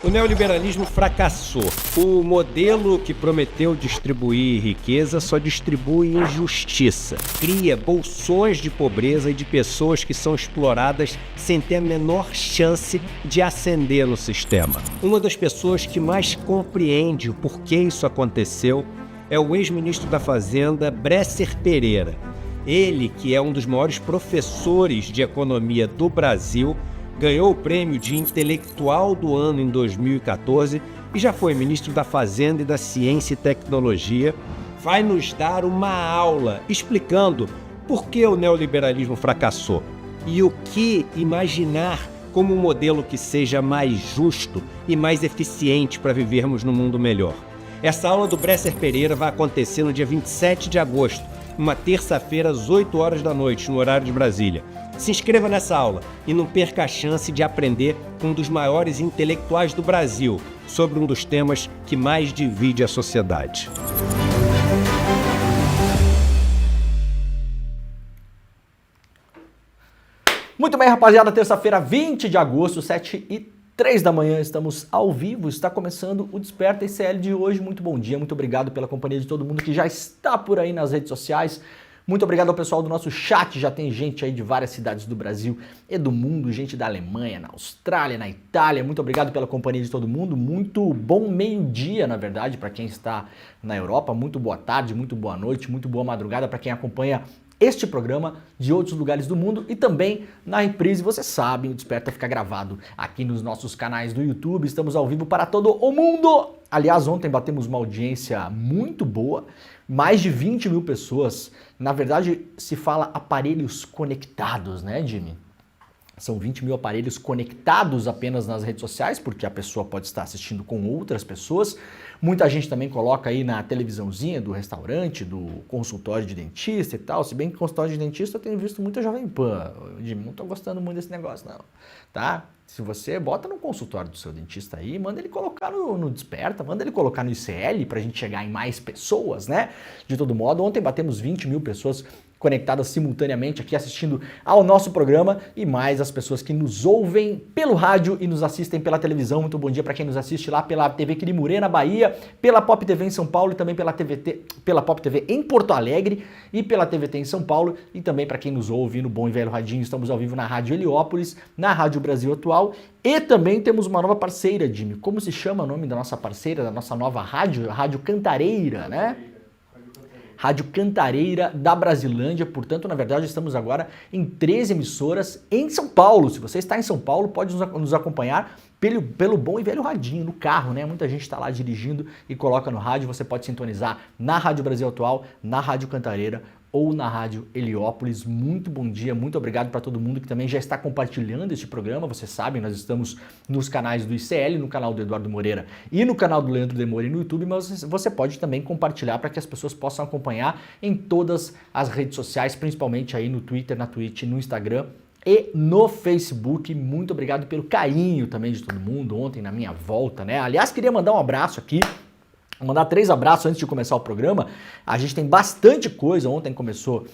O neoliberalismo fracassou. O modelo que prometeu distribuir riqueza só distribui injustiça. Cria bolsões de pobreza e de pessoas que são exploradas sem ter a menor chance de ascender no sistema. Uma das pessoas que mais compreende o porquê isso aconteceu é o ex-ministro da Fazenda, Bresser Pereira. Ele, que é um dos maiores professores de economia do Brasil, ganhou o prêmio de intelectual do ano em 2014 e já foi ministro da Fazenda e da Ciência e Tecnologia. Vai nos dar uma aula explicando por que o neoliberalismo fracassou e o que imaginar como um modelo que seja mais justo e mais eficiente para vivermos num mundo melhor. Essa aula do Bresser Pereira vai acontecer no dia 27 de agosto, uma terça-feira às 8 horas da noite, no horário de Brasília. Se inscreva nessa aula e não perca a chance de aprender com um dos maiores intelectuais do Brasil sobre um dos temas que mais divide a sociedade. Muito bem, rapaziada, terça-feira, 20 de agosto, 7h03 da manhã, estamos ao vivo, está começando o Desperta ICL de hoje. Muito bom dia, muito obrigado pela companhia de todo mundo que já está por aí nas redes sociais. Muito obrigado ao pessoal do nosso chat, já tem gente aí de várias cidades do Brasil e do mundo, gente da Alemanha, na Austrália, na Itália. Muito obrigado pela companhia de todo mundo, muito bom meio-dia, na verdade, para quem está na Europa, muito boa tarde, muito boa noite, muito boa madrugada para quem acompanha este programa de outros lugares do mundo e também na reprise, você sabe, o Desperta fica gravado aqui nos nossos canais do YouTube, estamos ao vivo para todo o mundo. Aliás, ontem batemos uma audiência muito boa, mais de 20 mil pessoas. Na verdade, se fala aparelhos conectados, né, Jimmy? São 20 mil aparelhos conectados apenas nas redes sociais, porque a pessoa pode estar assistindo com outras pessoas. Muita gente também coloca aí na televisãozinha do restaurante, do consultório de dentista e tal. Se bem que consultório de dentista eu tenho visto muita Jovem Pan. Jimmy, não tô gostando muito desse negócio, não. Tá? Se você bota no consultório do seu dentista aí, manda ele colocar no Desperta, manda ele colocar no ICL pra gente chegar em mais pessoas, né? De todo modo, ontem batemos 20 mil pessoas conectadas simultaneamente aqui assistindo ao nosso programa e mais as pessoas que nos ouvem pelo rádio e nos assistem pela televisão. Muito bom dia para quem nos assiste lá pela TV Quirimurê, na Bahia, pela Pop TV em São Paulo e também pela Pop TV em Porto Alegre e pela TVT em São Paulo e também para quem nos ouve no bom e velho radinho. Estamos ao vivo na Rádio Heliópolis, na Rádio Brasil Atual e também temos uma nova parceira, Jimmy. Como se chama o nome da nossa parceira, da nossa nova rádio? Rádio Cantareira, né? Rádio Cantareira da Brasilândia, portanto, na verdade, estamos agora em 13 emissoras em São Paulo. Se você está em São Paulo, pode nos acompanhar pelo bom e velho radinho, no carro, né? Muita gente está lá dirigindo e coloca no rádio, você pode sintonizar na Rádio Brasil Atual, na Rádio Cantareira ou na Rádio Heliópolis. Muito bom dia, muito obrigado para todo mundo que também já está compartilhando este programa. Vocês sabem, nós estamos nos canais do ICL, no canal do Eduardo Moreira e no canal do Leandro Demore no YouTube, mas você pode também compartilhar para que as pessoas possam acompanhar em todas as redes sociais, principalmente aí no Twitter, na Twitch, no Instagram e no Facebook. Muito obrigado pelo carinho também de todo mundo ontem na minha volta, né? Aliás, queria mandar um abraço aqui. Vou mandar 3 abraços antes de começar o programa. A gente tem bastante coisa. Ontem começou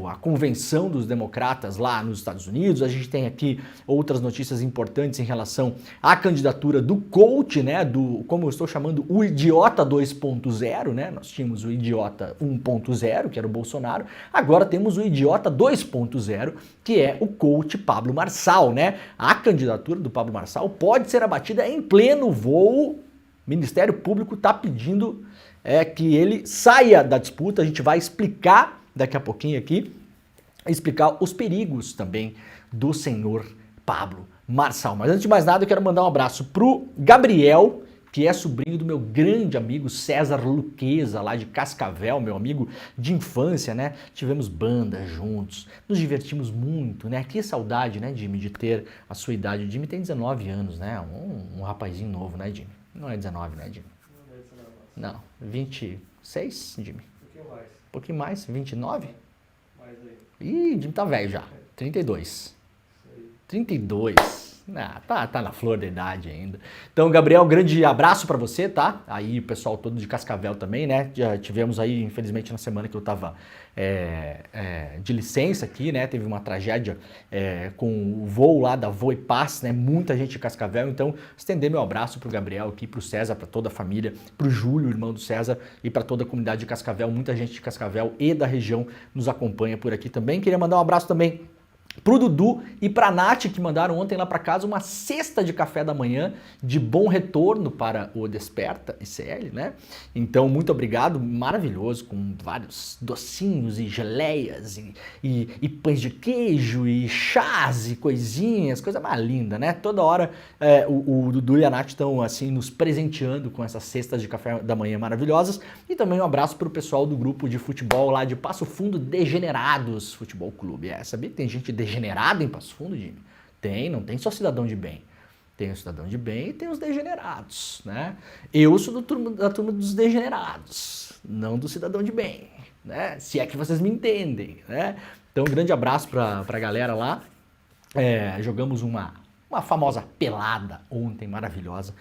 a convenção dos democratas lá nos Estados Unidos. A gente tem aqui outras notícias importantes em relação à candidatura do coach, né? Do, como eu estou chamando, o idiota 2.0, né? Nós tínhamos o idiota 1.0, que era o Bolsonaro. Agora temos o idiota 2.0, que é o coach Pablo Marçal, né? A candidatura do Pablo Marçal pode ser abatida em pleno voo. O Ministério Público está pedindo que ele saia da disputa. A gente vai explicar daqui a pouquinho aqui, explicar os perigos também do senhor Pablo Marçal. Mas antes de mais nada, eu quero mandar um abraço pro Gabriel, que é sobrinho do meu grande amigo César Luqueza, lá de Cascavel, meu amigo de infância, né? Tivemos banda juntos, nos divertimos muito, né? Que saudade, né, Jimmy, de ter a sua idade. O Jimmy tem 19 anos, né? Um rapazinho novo, né, Jimmy? Não é 19, né, Jimmy? Não é 19. Não, 26, Jimmy? Um pouquinho mais. 29? Mais aí. Ih, Jimmy tá velho já. 32. 32. Tá na flor da idade ainda. Então, Gabriel, grande abraço pra você, tá? Aí o pessoal todo de Cascavel também, né? Já tivemos aí, infelizmente, na semana que eu tava de licença aqui, né? Teve uma tragédia com o voo lá da Voipaz, né? Muita gente de Cascavel. Então, estender meu abraço pro Gabriel aqui, pro César, pra toda a família, pro Júlio, irmão do César, e pra toda a comunidade de Cascavel. Muita gente de Cascavel e da região nos acompanha por aqui também. Queria mandar um abraço também pro Dudu e pra Nath, que mandaram ontem lá pra casa uma cesta de café da manhã de bom retorno para o Desperta ICL, né? Então, muito obrigado, maravilhoso, com vários docinhos e geleias e pães de queijo e chás e coisinhas, coisa mais linda, né? Toda hora o Dudu e a Nath estão, assim, nos presenteando com essas cestas de café da manhã maravilhosas. E também um abraço pro pessoal do grupo de futebol lá de Passo Fundo, Degenerados Futebol Clube. Sabia que tem gente degenerado em Passo Fundo, Jimmy? Tem, não tem só cidadão de bem. Tem o cidadão de bem e tem os degenerados, né? Eu sou da turma dos degenerados, não do cidadão de bem, né? Se é que vocês me entendem, né? Então, um grande abraço pra galera lá. Jogamos uma famosa pelada ontem, maravilhosa.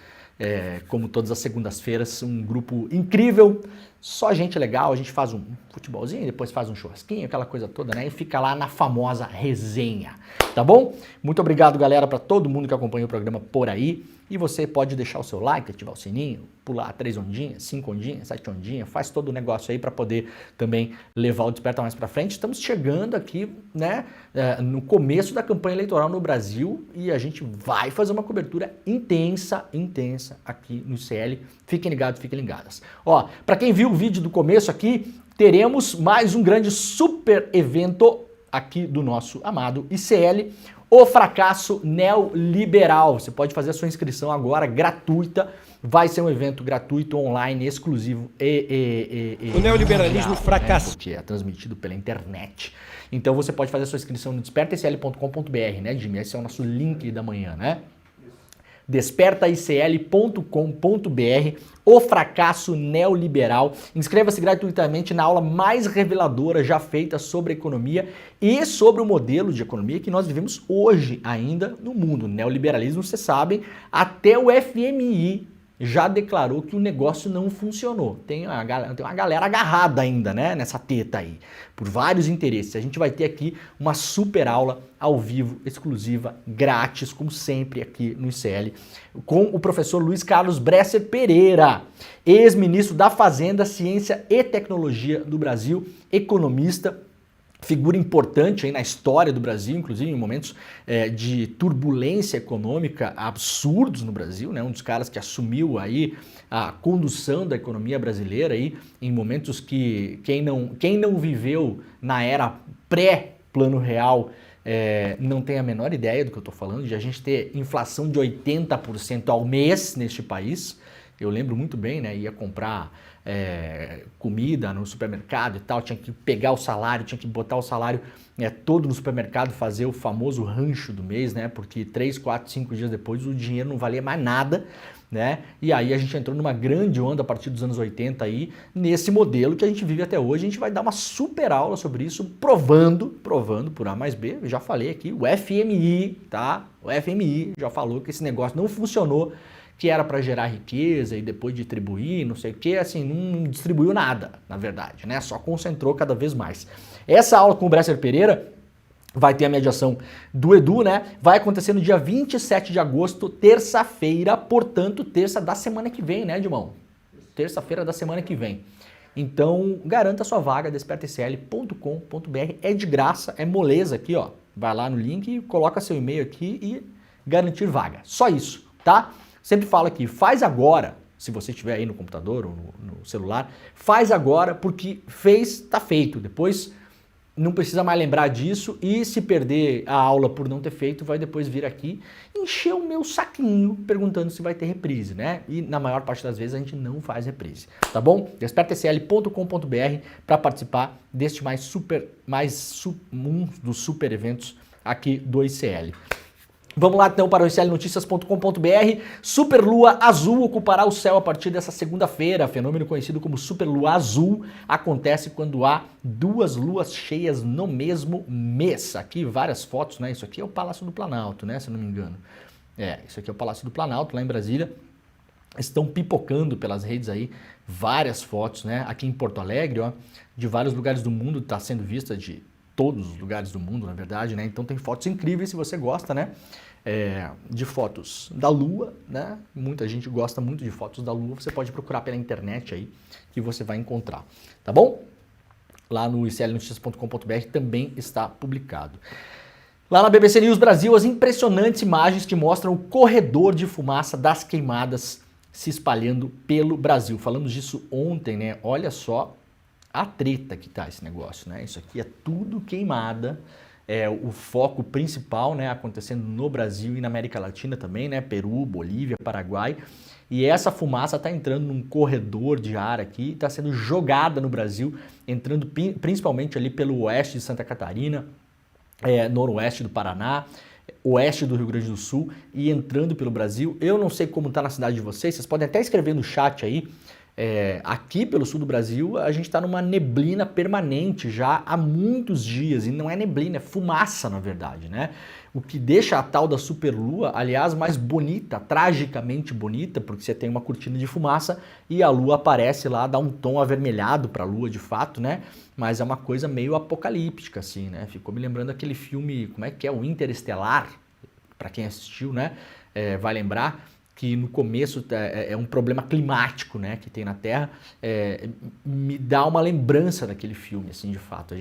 Como todas as segundas-feiras, um grupo incrível, só gente legal, a gente faz um futebolzinho, depois faz um churrasquinho, aquela coisa toda, né? E fica lá na famosa resenha, tá bom? Muito obrigado, galera, para todo mundo que acompanha o programa por aí. E você pode deixar o seu like, ativar o sininho, pular 3 ondinhas, 5 ondinhas, 7 ondinhas, faz todo o negócio aí para poder também levar o Desperta mais para frente. Estamos chegando aqui, né, no começo da campanha eleitoral no Brasil e a gente vai fazer uma cobertura intensa aqui no ICL. Fiquem ligados, fiquem ligadas. Ó, para quem viu o vídeo do começo aqui, teremos mais um grande super evento aqui do nosso amado ICL, o Fracasso Neoliberal. Você pode fazer a sua inscrição agora, gratuita. Vai ser um evento gratuito, online, exclusivo o neoliberalismo fracassou. Né? Que é transmitido pela internet. Então você pode fazer a sua inscrição no despertaicl.com.br, né, Jimmy? Esse é o nosso link da manhã, né? despertaicl.com.br, o fracasso neoliberal. Inscreva-se gratuitamente na aula mais reveladora já feita sobre a economia e sobre o modelo de economia que nós vivemos hoje ainda no mundo. Neoliberalismo, vocês sabem, até o FMI já declarou que o negócio não funcionou. Tem uma galera agarrada ainda, né, nessa teta aí, por vários interesses. A gente vai ter aqui uma super aula ao vivo, exclusiva, grátis, como sempre aqui no ICL, com o professor Luiz Carlos Bresser Pereira, ex-ministro da Fazenda, Ciência e Tecnologia do Brasil, economista, figura importante aí na história do Brasil, inclusive em momentos de turbulência econômica absurdos no Brasil, né? Um dos caras que assumiu aí a condução da economia brasileira aí em momentos que quem não viveu na era pré-Plano Real não tem a menor ideia do que eu estou falando, de a gente ter inflação de 80% ao mês neste país. Eu lembro muito bem, né? Ia comprar comida no supermercado e tal, tinha que pegar o salário, tinha que botar o salário todo no supermercado, fazer o famoso rancho do mês, né? Porque 3, 4, 5 dias depois o dinheiro não valia mais nada, né? E aí a gente entrou numa grande onda a partir dos anos 80 aí, nesse modelo que a gente vive até hoje. A gente vai dar uma super aula sobre isso, provando por A mais B. Eu já falei aqui, o FMI, tá? O FMI já falou que esse negócio não funcionou, que era para gerar riqueza e depois distribuir, não sei o que, assim, não distribuiu nada, na verdade, né? Só concentrou cada vez mais. Essa aula com o Bresser Pereira vai ter a mediação do Edu, né? Vai acontecer no dia 27 de agosto, terça-feira, portanto, terça da semana que vem, né, Dimão? Terça-feira da semana que vem. Então, garanta sua vaga, despertaicl.com.br, é de graça, é moleza aqui, ó. Vai lá no link, coloca seu e-mail aqui e garantir vaga. Só isso, tá? Sempre falo aqui, faz agora, se você estiver aí no computador ou no celular, faz agora porque fez, tá feito. Depois não precisa mais lembrar disso e se perder a aula por não ter feito, vai depois vir aqui encher o meu saquinho perguntando se vai ter reprise, né? E na maior parte das vezes a gente não faz reprise, tá bom? despertaicl.com.br para participar deste um dos super eventos aqui do ICL. Vamos lá então para o iclnoticias.com.br. Superlua azul ocupará o céu a partir dessa segunda-feira. Fenômeno conhecido como superlua azul acontece quando há 2 luas cheias no mesmo mês. Aqui várias fotos, né? Isso aqui é o Palácio do Planalto, né? Se eu não me engano. Isso aqui é o Palácio do Planalto, lá em Brasília. Estão pipocando pelas redes aí várias fotos, né? Aqui em Porto Alegre, ó, de vários lugares do mundo, está sendo vista de todos os lugares do mundo, na verdade, né? Então tem fotos incríveis se você gosta, né? De fotos da Lua, né? Muita gente gosta muito de fotos da Lua. Você pode procurar pela internet aí que você vai encontrar, tá bom? Lá no iclnoticias.com.br também está publicado. Lá na BBC News Brasil, as impressionantes imagens que mostram o corredor de fumaça das queimadas se espalhando pelo Brasil. Falamos disso ontem, né? Olha só a treta que tá esse negócio, né? Isso aqui é tudo queimada. O foco principal, né, acontecendo no Brasil e na América Latina também, né? Peru, Bolívia, Paraguai. E essa fumaça está entrando num corredor de ar aqui, está sendo jogada no Brasil, entrando principalmente ali pelo oeste de Santa Catarina, noroeste do Paraná, oeste do Rio Grande do Sul e entrando pelo Brasil. Eu não sei como está na cidade de vocês podem até escrever no chat aí. Aqui pelo sul do Brasil a gente está numa neblina permanente já há muitos dias, e não é neblina, é fumaça na verdade, né? O que deixa a tal da superlua, aliás, mais bonita, tragicamente bonita, porque você tem uma cortina de fumaça e a lua aparece lá, dá um tom avermelhado para a lua de fato, né? Mas é uma coisa meio apocalíptica assim, né? Ficou me lembrando aquele filme, como é que é? O Interestelar, para quem assistiu, né? Vai lembrar que no começo é um problema climático, né, que tem na Terra, me dá uma lembrança daquele filme, assim, de fato.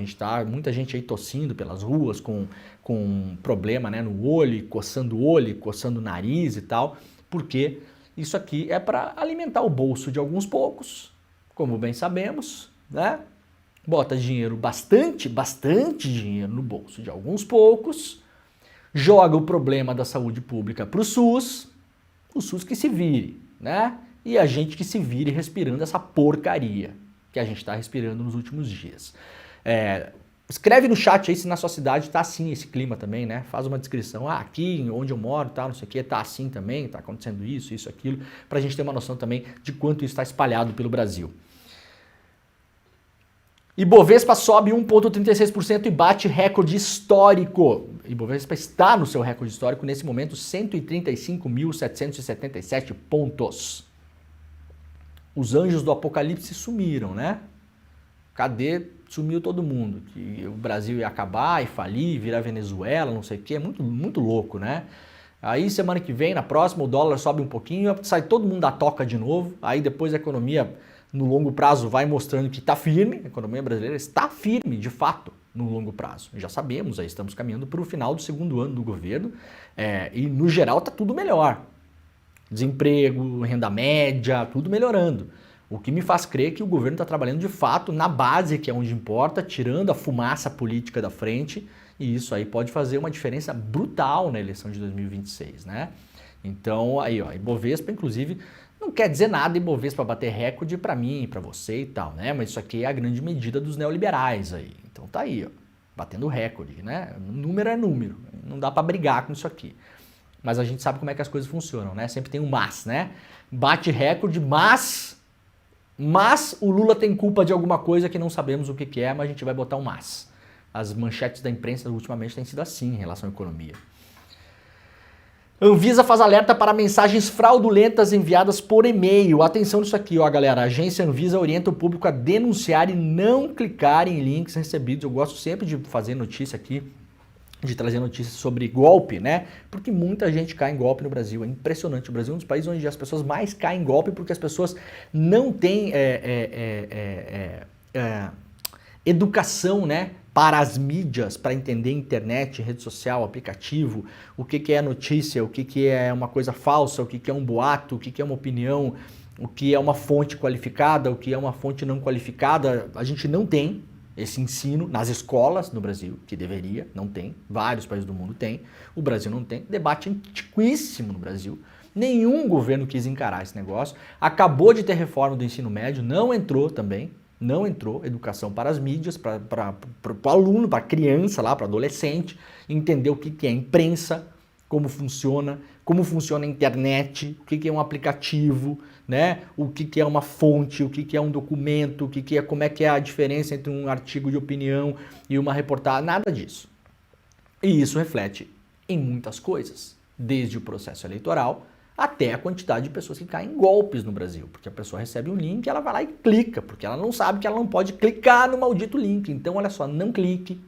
Muita gente aí tossindo pelas ruas com problema, né, no olho, coçando o nariz e tal, porque isso aqui é para alimentar o bolso de alguns poucos, como bem sabemos, né? Bota dinheiro, bastante dinheiro no bolso de alguns poucos, joga o problema da saúde pública para o SUS que se vire, né? E a gente que se vire respirando essa porcaria que a gente está respirando nos últimos dias. Escreve no chat aí se na sua cidade tá assim esse clima também, né? Faz uma descrição, aqui onde eu moro, tá, não sei o que, tá assim também, tá acontecendo isso, aquilo, pra gente ter uma noção também de quanto isso está espalhado pelo Brasil. Ibovespa sobe 1,36% e bate recorde histórico. Ibovespa está no seu recorde histórico nesse momento, 135.777 pontos. Os anjos do apocalipse sumiram, né? Cadê? Sumiu todo mundo. Que o Brasil ia acabar e falir, virar Venezuela, não sei o quê. É muito, muito louco, né? Aí semana que vem, na próxima, o dólar sobe um pouquinho, sai todo mundo da toca de novo. Aí depois a economia no longo prazo vai mostrando que está firme, a economia brasileira está firme, de fato, no longo prazo. Já sabemos, aí estamos caminhando para o final do segundo ano do governo e, no geral, está tudo melhor. Desemprego, renda média, tudo melhorando. O que me faz crer que o governo está trabalhando, de fato, na base, que é onde importa, tirando a fumaça política da frente, e isso aí pode fazer uma diferença brutal na eleição de 2026, né? Então, aí, ó, Ibovespa, inclusive, não quer dizer nada Ibovespa bater recorde para mim, para você e tal, né? Mas isso aqui é a grande medida dos neoliberais aí. Então tá aí, ó, batendo recorde, né? Número é número, não dá para brigar com isso aqui. Mas a gente sabe como é que as coisas funcionam, né? Sempre tem um mas, né? Bate recorde, mas o Lula tem culpa de alguma coisa que não sabemos o que é, mas a gente vai botar um mas. As manchetes da imprensa ultimamente têm sido assim em relação à economia. Anvisa faz alerta para mensagens fraudulentas enviadas por e-mail. Atenção nisso aqui, ó, galera. A agência Anvisa orienta o público a denunciar e não clicar em links recebidos. Eu gosto sempre de fazer notícia aqui, de trazer notícias sobre golpe, né? Porque muita gente cai em golpe no Brasil. É impressionante. O Brasil é um dos países onde as pessoas mais caem em golpe porque as pessoas não têm educação, né? Para as mídias, para entender internet, rede social, aplicativo, o que é notícia, o que é uma coisa falsa, o que é um boato, o que é uma opinião, o que é uma fonte qualificada, o que é uma fonte não qualificada. A gente não tem esse ensino nas escolas no Brasil, que deveria, não tem. Vários países do mundo têm, o Brasil não tem. Debate antiquíssimo no Brasil. Nenhum governo quis encarar esse negócio. Acabou de ter reforma do ensino médio, não entrou também. Não entrou educação para as mídias, para o aluno, para a criança lá, para o adolescente, entender o que é imprensa, como funciona a internet, o que é um aplicativo, né? O que é uma fonte, o que é um documento, como é que é a diferença entre um artigo de opinião e uma reportagem, nada disso. E isso reflete em muitas coisas, desde o processo eleitoral até a quantidade de pessoas que caem em golpes no Brasil, porque a pessoa recebe um link, ela vai lá e clica, porque ela não sabe que ela não pode clicar no maldito link. Então, olha só, não clique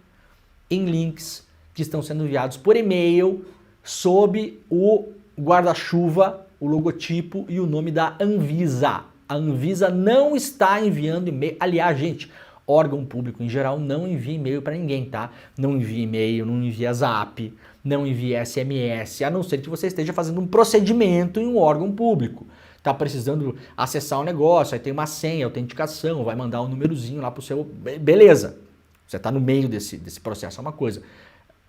em links que estão sendo enviados por e-mail sob o guarda-chuva, o logotipo e o nome da Anvisa. A Anvisa não está enviando e-mail. Aliás, gente, órgão público em geral não envia e-mail para ninguém, tá? Não envia e-mail, não envia zap, não envia SMS, a não ser que você esteja fazendo um procedimento em um órgão público. Tá precisando acessar um negócio, aí tem uma senha, autenticação, vai mandar um númerozinho lá pro seu... Beleza, você tá no meio desse processo, é uma coisa.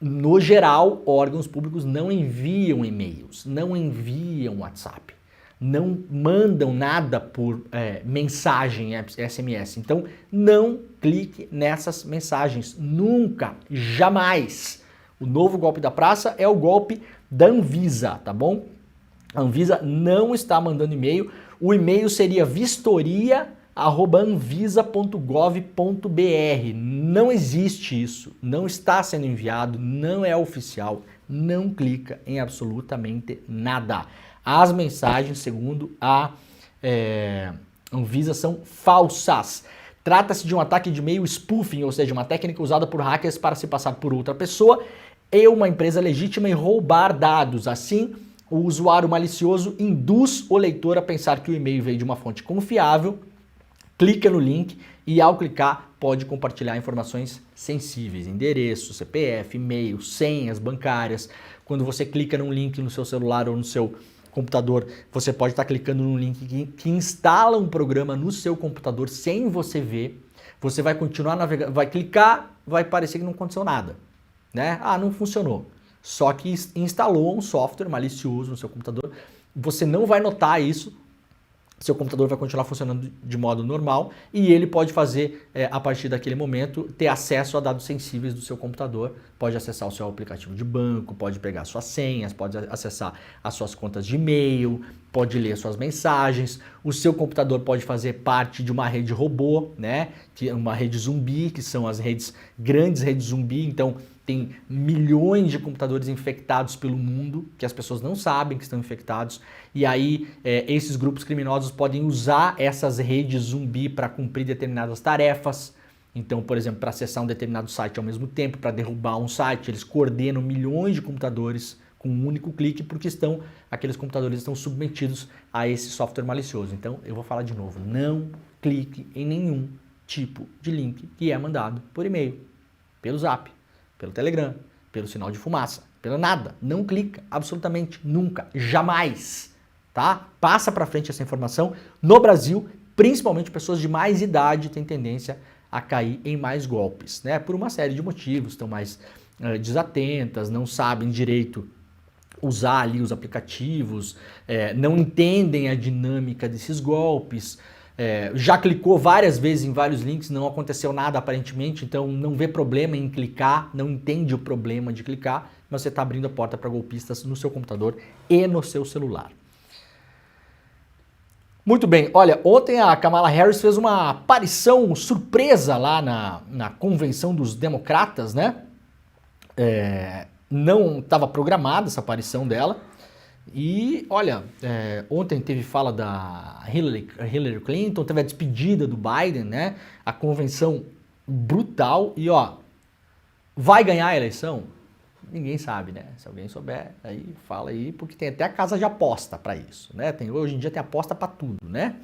No geral, órgãos públicos não enviam e-mails, não enviam WhatsApp, não mandam nada por mensagem SMS. Então, não clique nessas mensagens, nunca, jamais. O novo golpe da praça é o golpe da Anvisa, tá bom? A Anvisa não está mandando e-mail. O e-mail seria vistoria@anvisa.gov.br. Não existe isso, não está sendo enviado, não é oficial, não clica em absolutamente nada. As mensagens, segundo a Anvisa, são falsas. Trata-se de um ataque de e-mail spoofing, ou seja, uma técnica usada por hackers para se passar por outra pessoa e uma empresa legítima e roubar dados. Assim, o usuário malicioso induz o leitor a pensar que o e-mail veio de uma fonte confiável, clica no link e, ao clicar, pode compartilhar informações sensíveis, endereço, CPF, e-mail, senhas bancárias. Quando você clica num link no seu celular ou no seu computador, você pode estar clicando num link que instala um programa no seu computador sem você ver. Você vai continuar navegando, vai clicar, vai parecer que não aconteceu nada, né? Ah, não funcionou. Só que instalou um software malicioso no seu computador. Você não vai notar isso. Seu computador vai continuar funcionando de modo normal e ele pode fazer, a partir daquele momento, ter acesso a dados sensíveis do seu computador. Pode acessar o seu aplicativo de banco, pode pegar suas senhas, pode acessar as suas contas de e-mail, pode ler suas mensagens. O seu computador pode fazer parte de uma rede robô, né? Uma rede zumbi, que são as grandes redes zumbi. Então, tem milhões de computadores infectados pelo mundo, que as pessoas não sabem que estão infectados, e aí esses grupos criminosos podem usar essas redes zumbi para cumprir determinadas tarefas. Então, por exemplo, para acessar um determinado site ao mesmo tempo, para derrubar um site, eles coordenam milhões de computadores com um único clique, porque aqueles computadores estão submetidos a esse software malicioso. Então, eu vou falar de novo, não clique em nenhum tipo de link que é mandado por e-mail, pelo Zap, pelo Telegram, pelo sinal de fumaça, pelo nada. Não clica, absolutamente nunca, jamais, tá? Passa para frente essa informação. No Brasil, principalmente pessoas de mais idade têm tendência a cair em mais golpes, né? Por uma série de motivos, estão mais desatentas, não sabem direito usar ali os aplicativos, não entendem a dinâmica desses golpes. Já clicou várias vezes em vários links, não aconteceu nada aparentemente, então não vê problema em clicar, não entende o problema de clicar, mas você está abrindo a porta para golpistas no seu computador e no seu celular. Muito bem, olha, ontem a Kamala Harris fez uma aparição surpresa lá na convenção dos democratas, né? Não estava programada essa aparição dela. E, olha, ontem teve fala da Hillary Clinton, teve a despedida do Biden, né? A convenção brutal e, ó, vai ganhar a eleição? Ninguém sabe, né? Se alguém souber, aí fala aí, porque tem até a casa de aposta para isso, né? Hoje em dia tem aposta para tudo, né?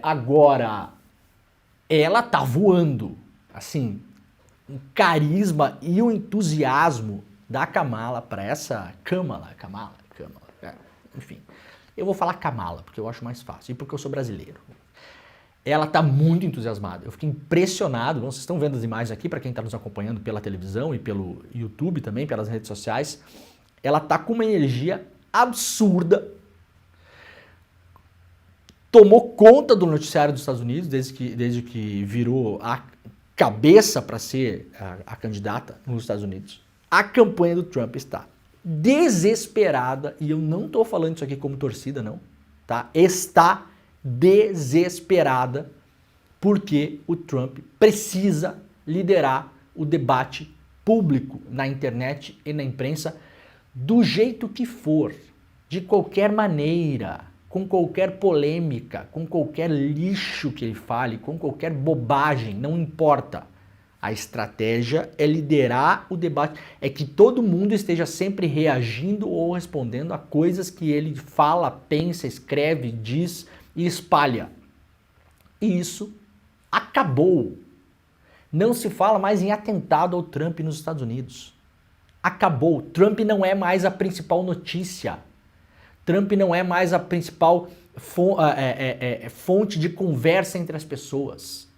Agora, ela tá voando, assim, o carisma e o entusiasmo da Kamala para essa Kamala, enfim, eu vou falar Kamala, porque eu acho mais fácil, e porque eu sou brasileiro. Ela tá muito entusiasmada, eu fiquei impressionado, vocês estão vendo as imagens aqui, para quem está nos acompanhando pela televisão e pelo YouTube também, pelas redes sociais, ela tá com uma energia absurda, tomou conta do noticiário dos Estados Unidos, desde que virou a cabeça para ser a candidata nos Estados Unidos. A campanha do Trump está desesperada, e eu não estou falando isso aqui como torcida, não, tá? Está desesperada porque o Trump precisa liderar o debate público na internet e na imprensa do jeito que for, de qualquer maneira, com qualquer polêmica, com qualquer lixo que ele fale, com qualquer bobagem, não importa. A estratégia é liderar o debate, é que todo mundo esteja sempre reagindo ou respondendo a coisas que ele fala, pensa, escreve, diz e espalha. E isso acabou. Não se fala mais em atentado ao Trump nos Estados Unidos. Acabou. Trump não é mais a principal notícia. Trump não é mais a principal fonte de conversa entre as pessoas.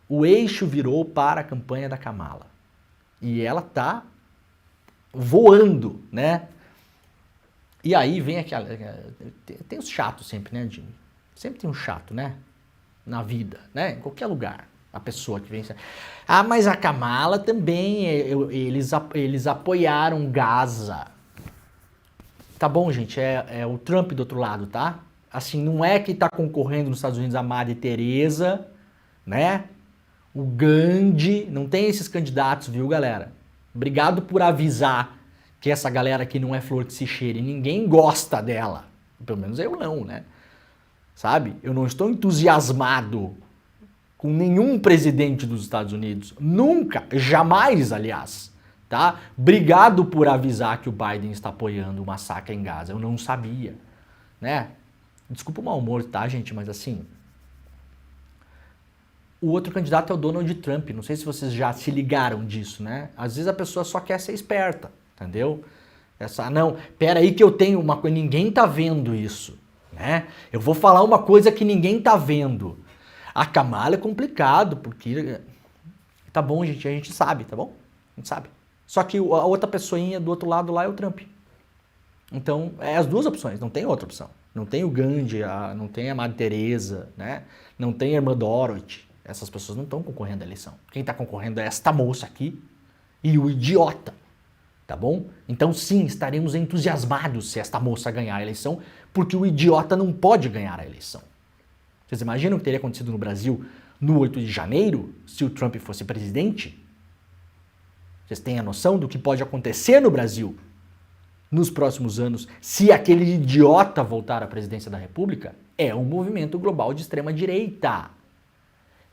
O eixo virou para a campanha da Kamala. E ela tá voando, né? E aí vem aquela... Tem os chatos sempre, né, Jimmy? Sempre tem um chato, né? Na vida, né? Em qualquer lugar. A pessoa que vem... Ah, mas a Kamala também, eles apoiaram Gaza. Tá bom, gente, é o Trump do outro lado, tá? Assim, não é que tá concorrendo nos Estados Unidos a Madre Teresa, né? O Gandhi, não tem esses candidatos, viu, galera? Obrigado por avisar que essa galera aqui não é flor que se cheire. Ninguém gosta dela. Pelo menos eu não, né? Sabe? Eu não estou entusiasmado com nenhum presidente dos Estados Unidos. Nunca, jamais, aliás. Tá? Obrigado por avisar que o Biden está apoiando o massacre em Gaza. Eu não sabia, né? Desculpa o mau humor, tá, gente? Mas assim... O outro candidato é o Donald Trump. Não sei se vocês já se ligaram disso, né? Às vezes a pessoa só quer ser esperta, entendeu? Não, pera aí que eu tenho uma coisa... Ninguém tá vendo isso, né? Eu vou falar uma coisa que ninguém tá vendo. A Kamala é complicado, porque... Tá bom, gente, a gente sabe, tá bom? A gente sabe. Só que a outra pessoinha do outro lado lá é o Trump. Então, é as duas opções, não tem outra opção. Não tem o Gandhi, não tem a Madre Teresa, né? Não tem a irmã Dorothy. Essas pessoas não estão concorrendo à eleição. Quem está concorrendo é esta moça aqui e o idiota, tá bom? Então sim, estaremos entusiasmados se esta moça ganhar a eleição, porque o idiota não pode ganhar a eleição. Vocês imaginam o que teria acontecido no Brasil no 8 de janeiro, se o Trump fosse presidente? Vocês têm a noção do que pode acontecer no Brasil nos próximos anos se aquele idiota voltar à presidência da República? É um movimento global de extrema-direita,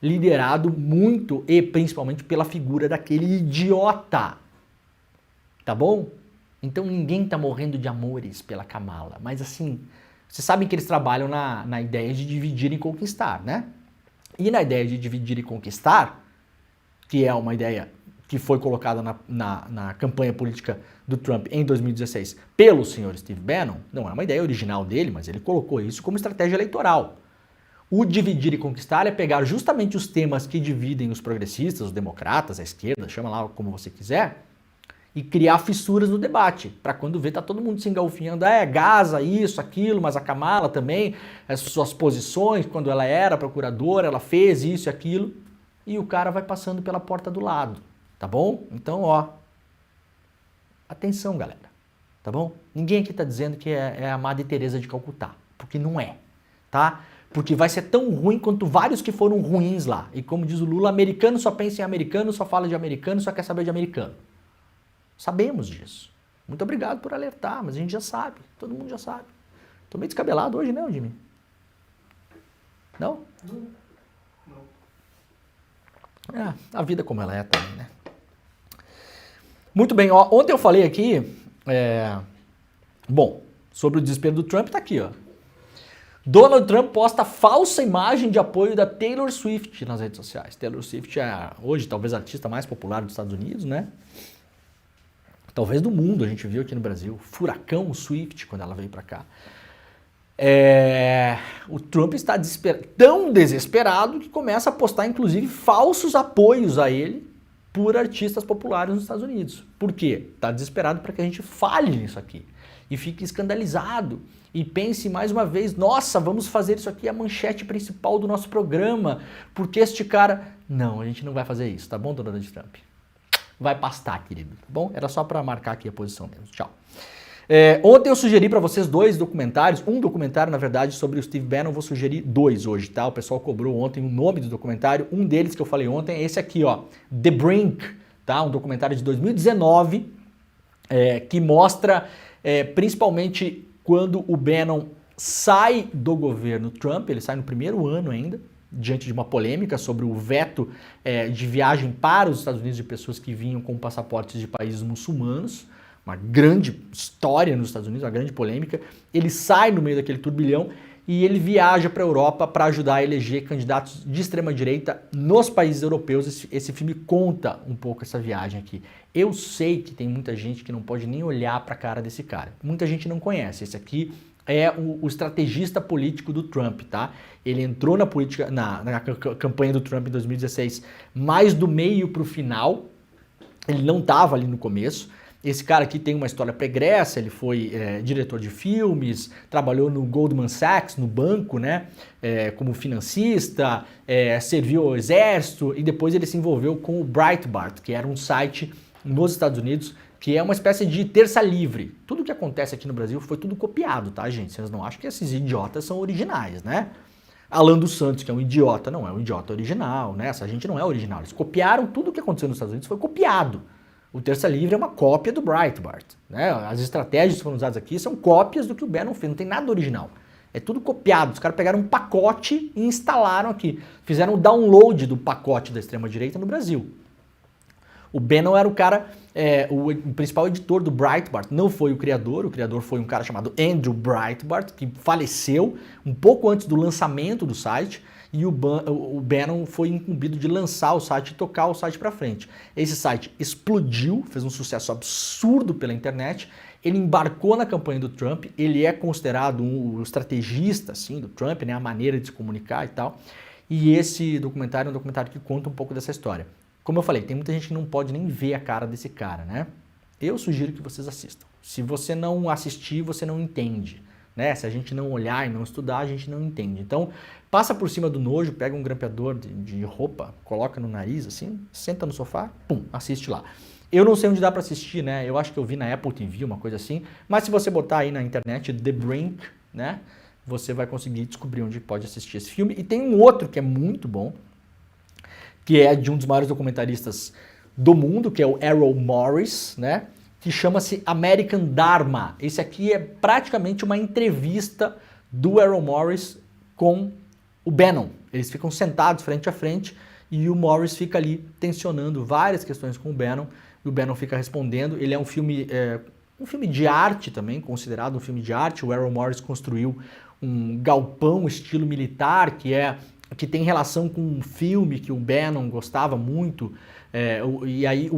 liderado muito e principalmente pela figura daquele idiota. Tá bom? Então ninguém tá morrendo de amores pela Kamala. Mas assim, vocês sabem que eles trabalham na ideia de dividir e conquistar, né? E na ideia de dividir e conquistar, que é uma ideia que foi colocada na campanha política do Trump em 2016 pelo senhor Steve Bannon, não é uma ideia original dele, mas ele colocou isso como estratégia eleitoral. O dividir e conquistar é pegar justamente os temas que dividem os progressistas, os democratas, a esquerda, chama lá como você quiser, e criar fissuras no debate, para quando vê tá todo mundo se engalfinhando, Gaza, isso, aquilo, mas a Kamala também, as suas posições, quando ela era procuradora, ela fez isso e aquilo, e o cara vai passando pela porta do lado, tá bom? Então, ó, atenção, galera, tá bom? Ninguém aqui tá dizendo que é a Madre Teresa de Calcutá, porque não é, tá? Porque vai ser tão ruim quanto vários que foram ruins lá. E como diz o Lula, americano só pensa em americano, só fala de americano, só quer saber de americano. Sabemos disso. Muito obrigado por alertar, mas a gente já sabe. Todo mundo já sabe. Tô meio descabelado hoje, né, Jimmy? Não? Não. A vida como ela é também, né? Muito bem, ó, ontem eu falei aqui, sobre o desespero do Trump, tá aqui, ó. Donald Trump posta falsa imagem de apoio da Taylor Swift nas redes sociais. Taylor Swift é hoje talvez a artista mais popular dos Estados Unidos, né? Talvez do mundo, a gente viu aqui no Brasil. Furacão Swift, quando ela veio pra cá. O Trump está tão desesperado que começa a postar, inclusive, falsos apoios a ele por artistas populares nos Estados Unidos. Por quê? Está desesperado para que a gente fale nisso aqui e fique escandalizado e pense mais uma vez, nossa, vamos fazer isso aqui a manchete principal do nosso programa, porque este cara... Não, a gente não vai fazer isso, tá bom, Donald Trump? Vai pastar, querido, tá bom? Era só para marcar aqui a posição mesmo. Tchau. Ontem eu sugeri para vocês dois documentários, um documentário, na verdade, sobre o Steve Bannon, vou sugerir dois hoje, tá? O pessoal cobrou ontem o nome do documentário, um deles que eu falei ontem é esse aqui, ó, The Brink, tá? Um documentário de 2019, que mostra principalmente quando o Bannon sai do governo Trump, ele sai no primeiro ano ainda, diante de uma polêmica sobre o veto de viagem para os Estados Unidos de pessoas que vinham com passaportes de países muçulmanos, uma grande história nos Estados Unidos, uma grande polêmica. Ele sai no meio daquele turbilhão e ele viaja para a Europa para ajudar a eleger candidatos de extrema-direita nos países europeus. Esse filme conta um pouco essa viagem aqui. Eu sei que tem muita gente que não pode nem olhar para a cara desse cara. Muita gente não conhece. Esse aqui é o estrategista político do Trump, tá? Ele entrou na política, na campanha do Trump em 2016, mais do meio para o final. Ele não estava ali no começo. Esse cara aqui tem uma história pregressa, ele foi diretor de filmes, trabalhou no Goldman Sachs, no banco, né, como financista, serviu ao exército e depois ele se envolveu com o Breitbart, que era um site nos Estados Unidos, que é uma espécie de terça livre. Tudo que acontece aqui no Brasil foi tudo copiado, tá, gente? Vocês não acham que esses idiotas são originais, né? Alan dos Santos, que é um idiota, não é um idiota original, né? Essa gente não é original. Eles copiaram tudo o que aconteceu nos Estados Unidos, foi copiado. O Terça Livre é uma cópia do Breitbart, né? As estratégias que foram usadas aqui são cópias do que o Bannon fez, não tem nada original. É tudo copiado. Os caras pegaram um pacote e instalaram aqui. Fizeram o download do pacote da extrema-direita no Brasil. O Bannon era o cara, o principal editor do Breitbart, não foi o criador foi um cara chamado Andrew Breitbart, que faleceu um pouco antes do lançamento do site, e o Bannon foi incumbido de lançar o site e tocar o site para frente. Esse site explodiu, fez um sucesso absurdo pela internet, ele embarcou na campanha do Trump, ele é considerado um estrategista assim, do Trump, né, a maneira de se comunicar e tal, e esse documentário é um documentário que conta um pouco dessa história. Como eu falei, tem muita gente que não pode nem ver a cara desse cara, né? Eu sugiro que vocês assistam. Se você não assistir, você não entende, né? Se a gente não olhar e não estudar, a gente não entende. Então, passa por cima do nojo, pega um grampeador de roupa, coloca no nariz, assim, senta no sofá, pum, assiste lá. Eu não sei onde dá pra assistir, né? Eu acho que eu vi na Apple TV, uma coisa assim. Mas se você botar aí na internet, The Brink, né? Você vai conseguir descobrir onde pode assistir esse filme. E tem um outro que é muito bom, que é de um dos maiores documentaristas do mundo, que é o Errol Morris, né? Que chama-se American Dharma. Esse aqui é praticamente uma entrevista do Errol Morris com o Bannon. Eles ficam sentados frente a frente e o Morris fica ali tensionando várias questões com o Bannon e o Bannon fica respondendo. Ele é um filme de arte também, considerado um filme de arte. O Errol Morris construiu um galpão estilo militar que tem relação com um filme que o Bannon gostava muito, e aí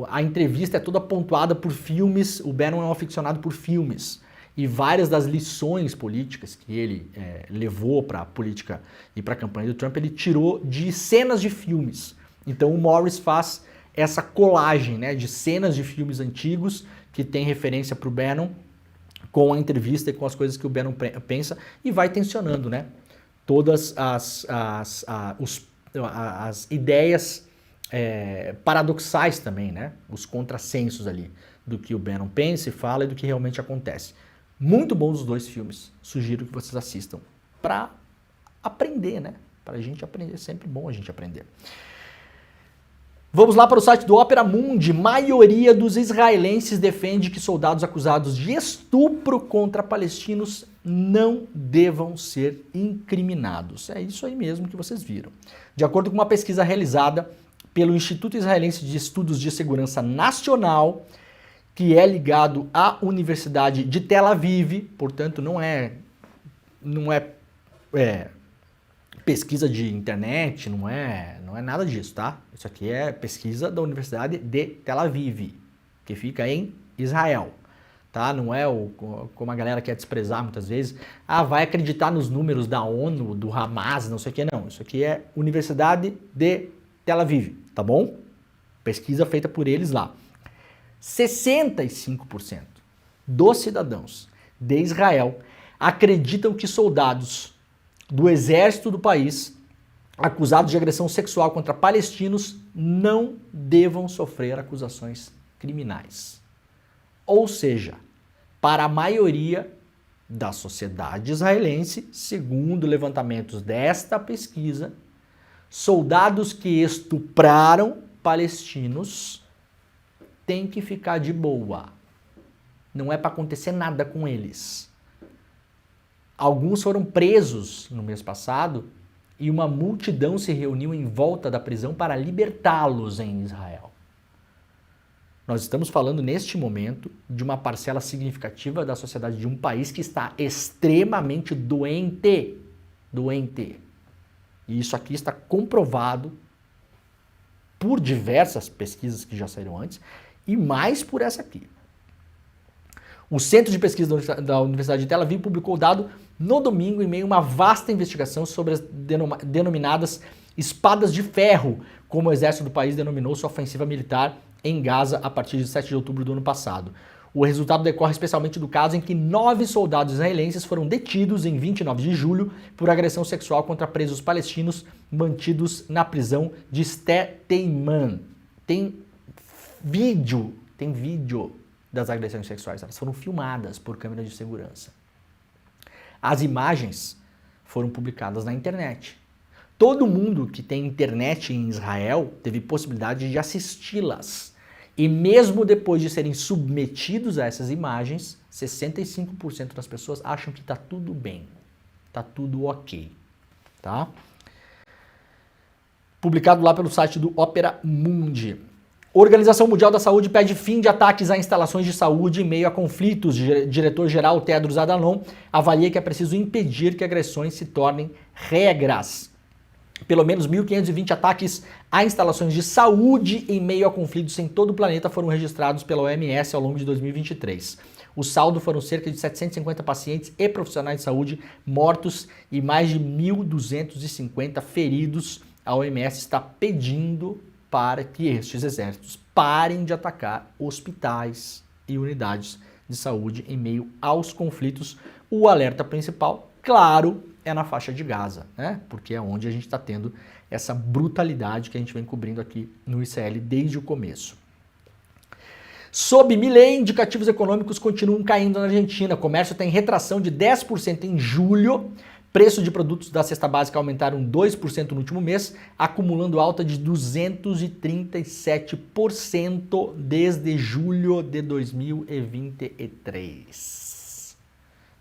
a entrevista é toda pontuada por filmes. O Bannon é um aficionado por filmes, e várias das lições políticas que ele levou para a política e para a campanha do Trump, ele tirou de cenas de filmes. Então o Morris faz essa colagem, né, de cenas de filmes antigos que tem referência para o Bannon, com a entrevista e com as coisas que o Bannon pensa, e vai tensionando, né? Todas as ideias paradoxais também, né? Os contrassensos ali do que o Bannon pensa e fala e do que realmente acontece. Muito bons os dois filmes. Sugiro que vocês assistam para aprender, né? Para a gente aprender. É sempre bom a gente aprender. Vamos lá para o site do Opera Mundi. Maioria dos israelenses defende que soldados acusados de estupro contra palestinos não devam ser incriminados. É isso aí mesmo que vocês viram. De acordo com uma pesquisa realizada pelo Instituto Israelense de Estudos de Segurança Nacional, que é ligado à Universidade de Tel Aviv, portanto não é pesquisa de internet, não é nada disso, tá? Isso aqui é pesquisa da Universidade de Tel Aviv, que fica em Israel, tá? Não é como a galera quer desprezar muitas vezes, vai acreditar nos números da ONU, do Hamas, não sei o que, não. Isso aqui é Universidade de Tel Aviv, tá bom? Pesquisa feita por eles lá. 65% dos cidadãos de Israel acreditam que soldados do exército do país acusados de agressão sexual contra palestinos não devam sofrer acusações criminais. Ou seja, para a maioria da sociedade israelense, segundo levantamentos desta pesquisa, soldados que estupraram palestinos tem que ficar de boa. Não é para acontecer nada com eles. Alguns foram presos no mês passado e uma multidão se reuniu em volta da prisão para libertá-los em Israel. Nós estamos falando neste momento de uma parcela significativa da sociedade de um país que está extremamente doente. Doente. E isso aqui está comprovado por diversas pesquisas que já saíram antes e mais por essa aqui. O Centro de Pesquisa da Universidade de Tel Aviv publicou o dado no domingo em meio a uma vasta investigação sobre as denominadas espadas de ferro, como o exército do país denominou sua ofensiva militar em Gaza a partir de 7 de outubro do ano passado. O resultado decorre especialmente do caso em que 9 soldados israelenses foram detidos em 29 de julho por agressão sexual contra presos palestinos mantidos na prisão de Sde Teiman. Tem vídeo das agressões sexuais, elas foram filmadas por câmeras de segurança. As imagens foram publicadas na internet. Todo mundo que tem internet em Israel teve possibilidade de assisti-las. E mesmo depois de serem submetidos a essas imagens, 65% das pessoas acham que está tudo bem, está tudo ok, tá? Publicado lá pelo site do Opera Mundi. Organização Mundial da Saúde pede fim de ataques a instalações de saúde em meio a conflitos. Diretor-geral Tedros Adhanom avalia que é preciso impedir que agressões se tornem regras. Pelo menos 1.520 ataques a instalações de saúde em meio a conflitos em todo o planeta foram registrados pela OMS ao longo de 2023. O saldo foram cerca de 750 pacientes e profissionais de saúde mortos e mais de 1.250 feridos. A OMS está pedindo para que estes exércitos parem de atacar hospitais e unidades de saúde em meio aos conflitos. O alerta principal, claro, é na faixa de Gaza, né? Porque é onde a gente está tendo essa brutalidade que a gente vem cobrindo aqui no ICL desde o começo. Sob Milei, indicativos econômicos continuam caindo na Argentina. O comércio tem retração de 10% em julho. Preço de produtos da cesta básica aumentaram 2% no último mês, acumulando alta de 237% desde julho de 2023.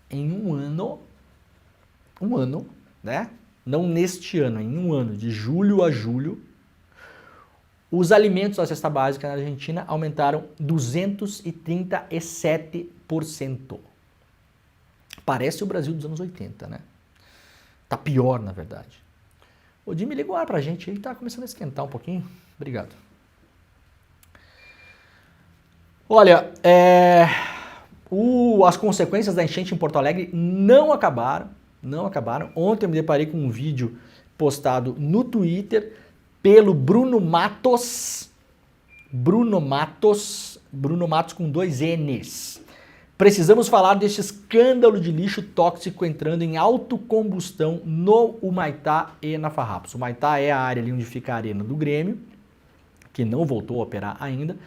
Em um ano, né? Não neste ano, em um ano, de julho a julho, os alimentos da cesta básica na Argentina aumentaram 237%. Parece o Brasil dos anos 80, né? Tá pior, na verdade. O Jimmy ligou lá pra gente, ele tá começando a esquentar um pouquinho. Obrigado. Olha, as consequências da enchente em Porto Alegre não acabaram. Ontem eu me deparei com um vídeo postado no Twitter pelo Bruno Matos com 2 N's. Precisamos falar deste escândalo de lixo tóxico entrando em autocombustão no Humaitá e na Farrapos. O Humaitá é a área ali onde fica a arena do Grêmio, que não voltou a operar ainda,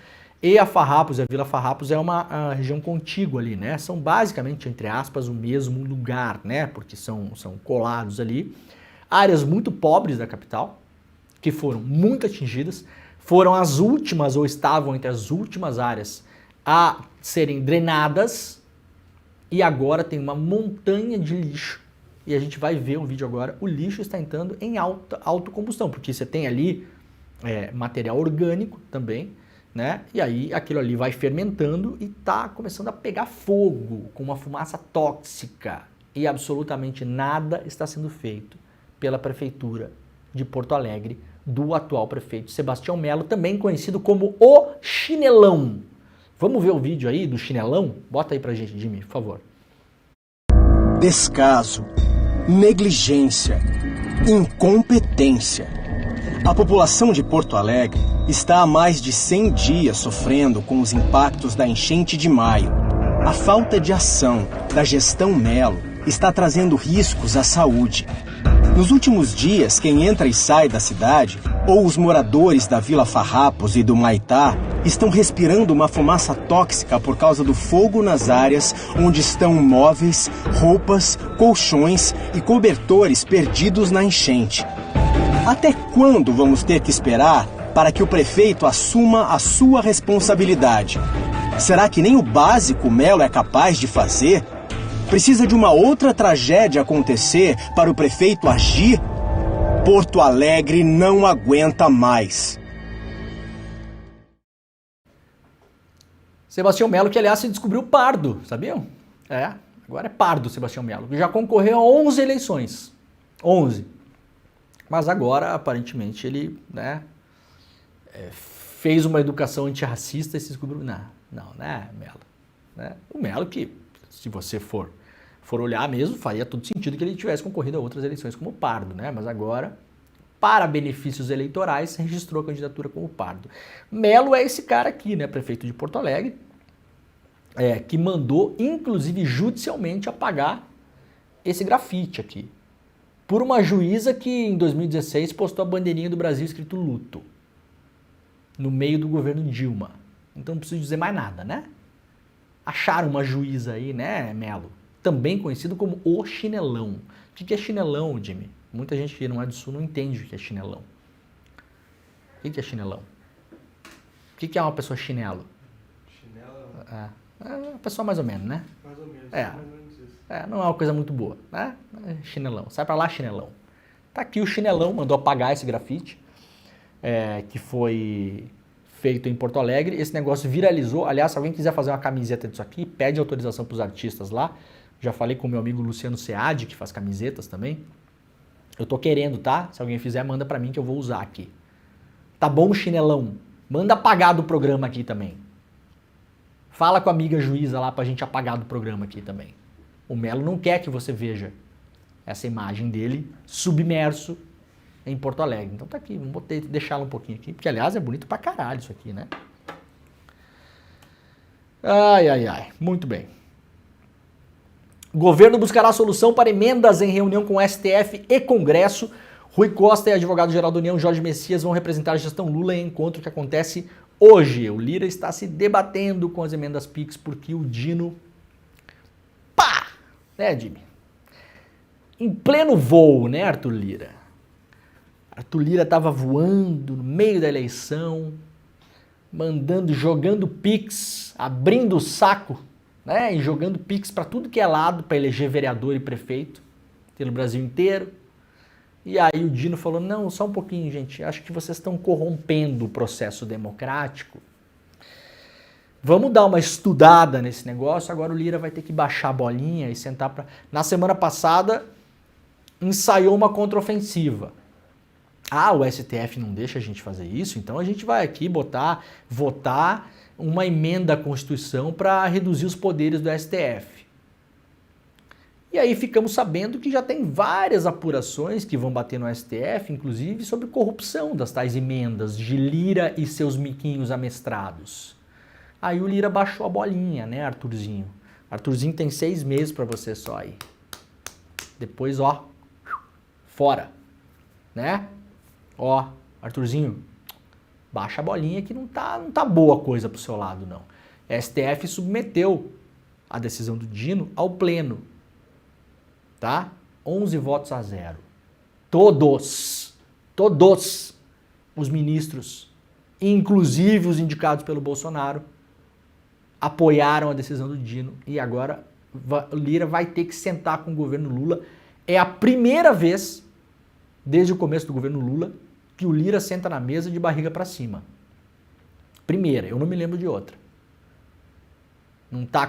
e a Farrapos, a Vila Farrapos é uma região contígua ali, né? São basicamente, entre aspas, o mesmo lugar, né? Porque são colados ali. Áreas muito pobres da capital, que foram muito atingidas, foram as últimas, ou estavam entre as últimas áreas a serem drenadas, e agora tem uma montanha de lixo, e a gente vai ver o vídeo agora, o lixo está entrando em autocombustão, porque você tem ali material orgânico também, né? E aí aquilo ali vai fermentando e está começando a pegar fogo, com uma fumaça tóxica, e absolutamente nada está sendo feito pela Prefeitura de Porto Alegre, do atual prefeito Sebastião Melo, também conhecido como o Chinelão. Vamos ver o vídeo aí do Chinelão? Bota aí pra gente, Jimmy, por favor. Descaso, negligência, incompetência. A população de Porto Alegre está há mais de 100 dias sofrendo com os impactos da enchente de maio. A falta de ação da gestão Melo está trazendo riscos à saúde. Nos últimos dias, quem entra e sai da cidade, ou os moradores da Vila Farrapos e do Humaitá, estão respirando uma fumaça tóxica por causa do fogo nas áreas onde estão móveis, roupas, colchões e cobertores perdidos na enchente. Até quando vamos ter que esperar para que o prefeito assuma a sua responsabilidade. Será que nem o básico Melo é capaz de fazer? Precisa de uma outra tragédia acontecer para o prefeito agir? Porto Alegre não aguenta mais. Sebastião Melo, que aliás se descobriu pardo, sabiam? Agora é pardo Sebastião Melo. Já concorreu a 11 eleições. 11. Mas agora, aparentemente, ele fez uma educação antirracista e se descobriu... Não, Melo. Né? O Melo que, se você for olhar mesmo, faria todo sentido que ele tivesse concorrido a outras eleições como pardo, né? Mas agora, para benefícios eleitorais, registrou a candidatura como pardo. Melo é esse cara aqui, né? Prefeito de Porto Alegre, que mandou, inclusive judicialmente, apagar esse grafite aqui. Por uma juíza que, em 2016, postou a bandeirinha do Brasil escrito luto. No meio do governo Dilma. Então não preciso dizer mais nada, né? Acharam uma juíza aí, né, Melo? Também conhecido como o chinelão. O que é chinelão, Jimmy? Muita gente que não é do Sul não entende o que é chinelão. O que é chinelão? O que é uma pessoa chinelo? Chinelo É uma pessoa mais ou menos, né? mais ou menos. É. Mais ou menos isso. Não é uma coisa muito boa, né? Chinelão. Sai pra lá, chinelão. Tá aqui o chinelão, mandou apagar esse grafite, que foi feito em Porto Alegre. Esse negócio viralizou. Aliás, se alguém quiser fazer uma camiseta disso aqui, pede autorização pros artistas lá. Já falei com o meu amigo Luciano Seade, que faz camisetas também. Eu tô querendo, tá? Se alguém fizer, manda pra mim que eu vou usar aqui. Tá bom, chinelão? Manda apagar do programa aqui também. Fala com a amiga juíza lá pra gente apagar do programa aqui também. O Melo não quer que você veja essa imagem dele submerso em Porto Alegre. Então tá aqui, vamos deixá-lo um pouquinho aqui, porque aliás é bonito pra caralho isso aqui, né? Ai, muito bem. O governo buscará solução para emendas em reunião com STF e Congresso. Rui Costa e advogado-geral da União, Jorge Messias, vão representar a gestão Lula em encontro que acontece hoje. O Lira está se debatendo com as emendas PIX porque o Dino... Pá! Né, Jimmy? Em pleno voo, né, Arthur Lira? Arthur Lira estava voando no meio da eleição, jogando PIX, abrindo o saco, né, e jogando PIX para tudo que é lado para eleger vereador e prefeito pelo Brasil inteiro. E aí o Dino falou, não, só um pouquinho, gente, acho que vocês estão corrompendo o processo democrático. Vamos dar uma estudada nesse negócio, agora o Lira vai ter que baixar a bolinha e sentar para... Na semana passada, ensaiou uma contraofensiva. O STF não deixa a gente fazer isso, então a gente vai aqui votar uma emenda à Constituição para reduzir os poderes do STF. E aí ficamos sabendo que já tem várias apurações que vão bater no STF, inclusive sobre corrupção das tais emendas de Lira e seus miquinhos amestrados. Aí o Lira baixou a bolinha, né, Arthurzinho? Arthurzinho tem 6 meses para você só aí. Depois, fora, né? Arthurzinho, baixa a bolinha que não tá boa coisa pro seu lado, não. STF submeteu a decisão do Dino ao pleno, tá? 11 votos a 0. Todos os ministros, inclusive os indicados pelo Bolsonaro, apoiaram a decisão do Dino e agora o Lira vai ter que sentar com o governo Lula. É a primeira vez, desde o começo do governo Lula, que o Lira senta na mesa de barriga para cima. Primeira, eu não me lembro de outra. Não tá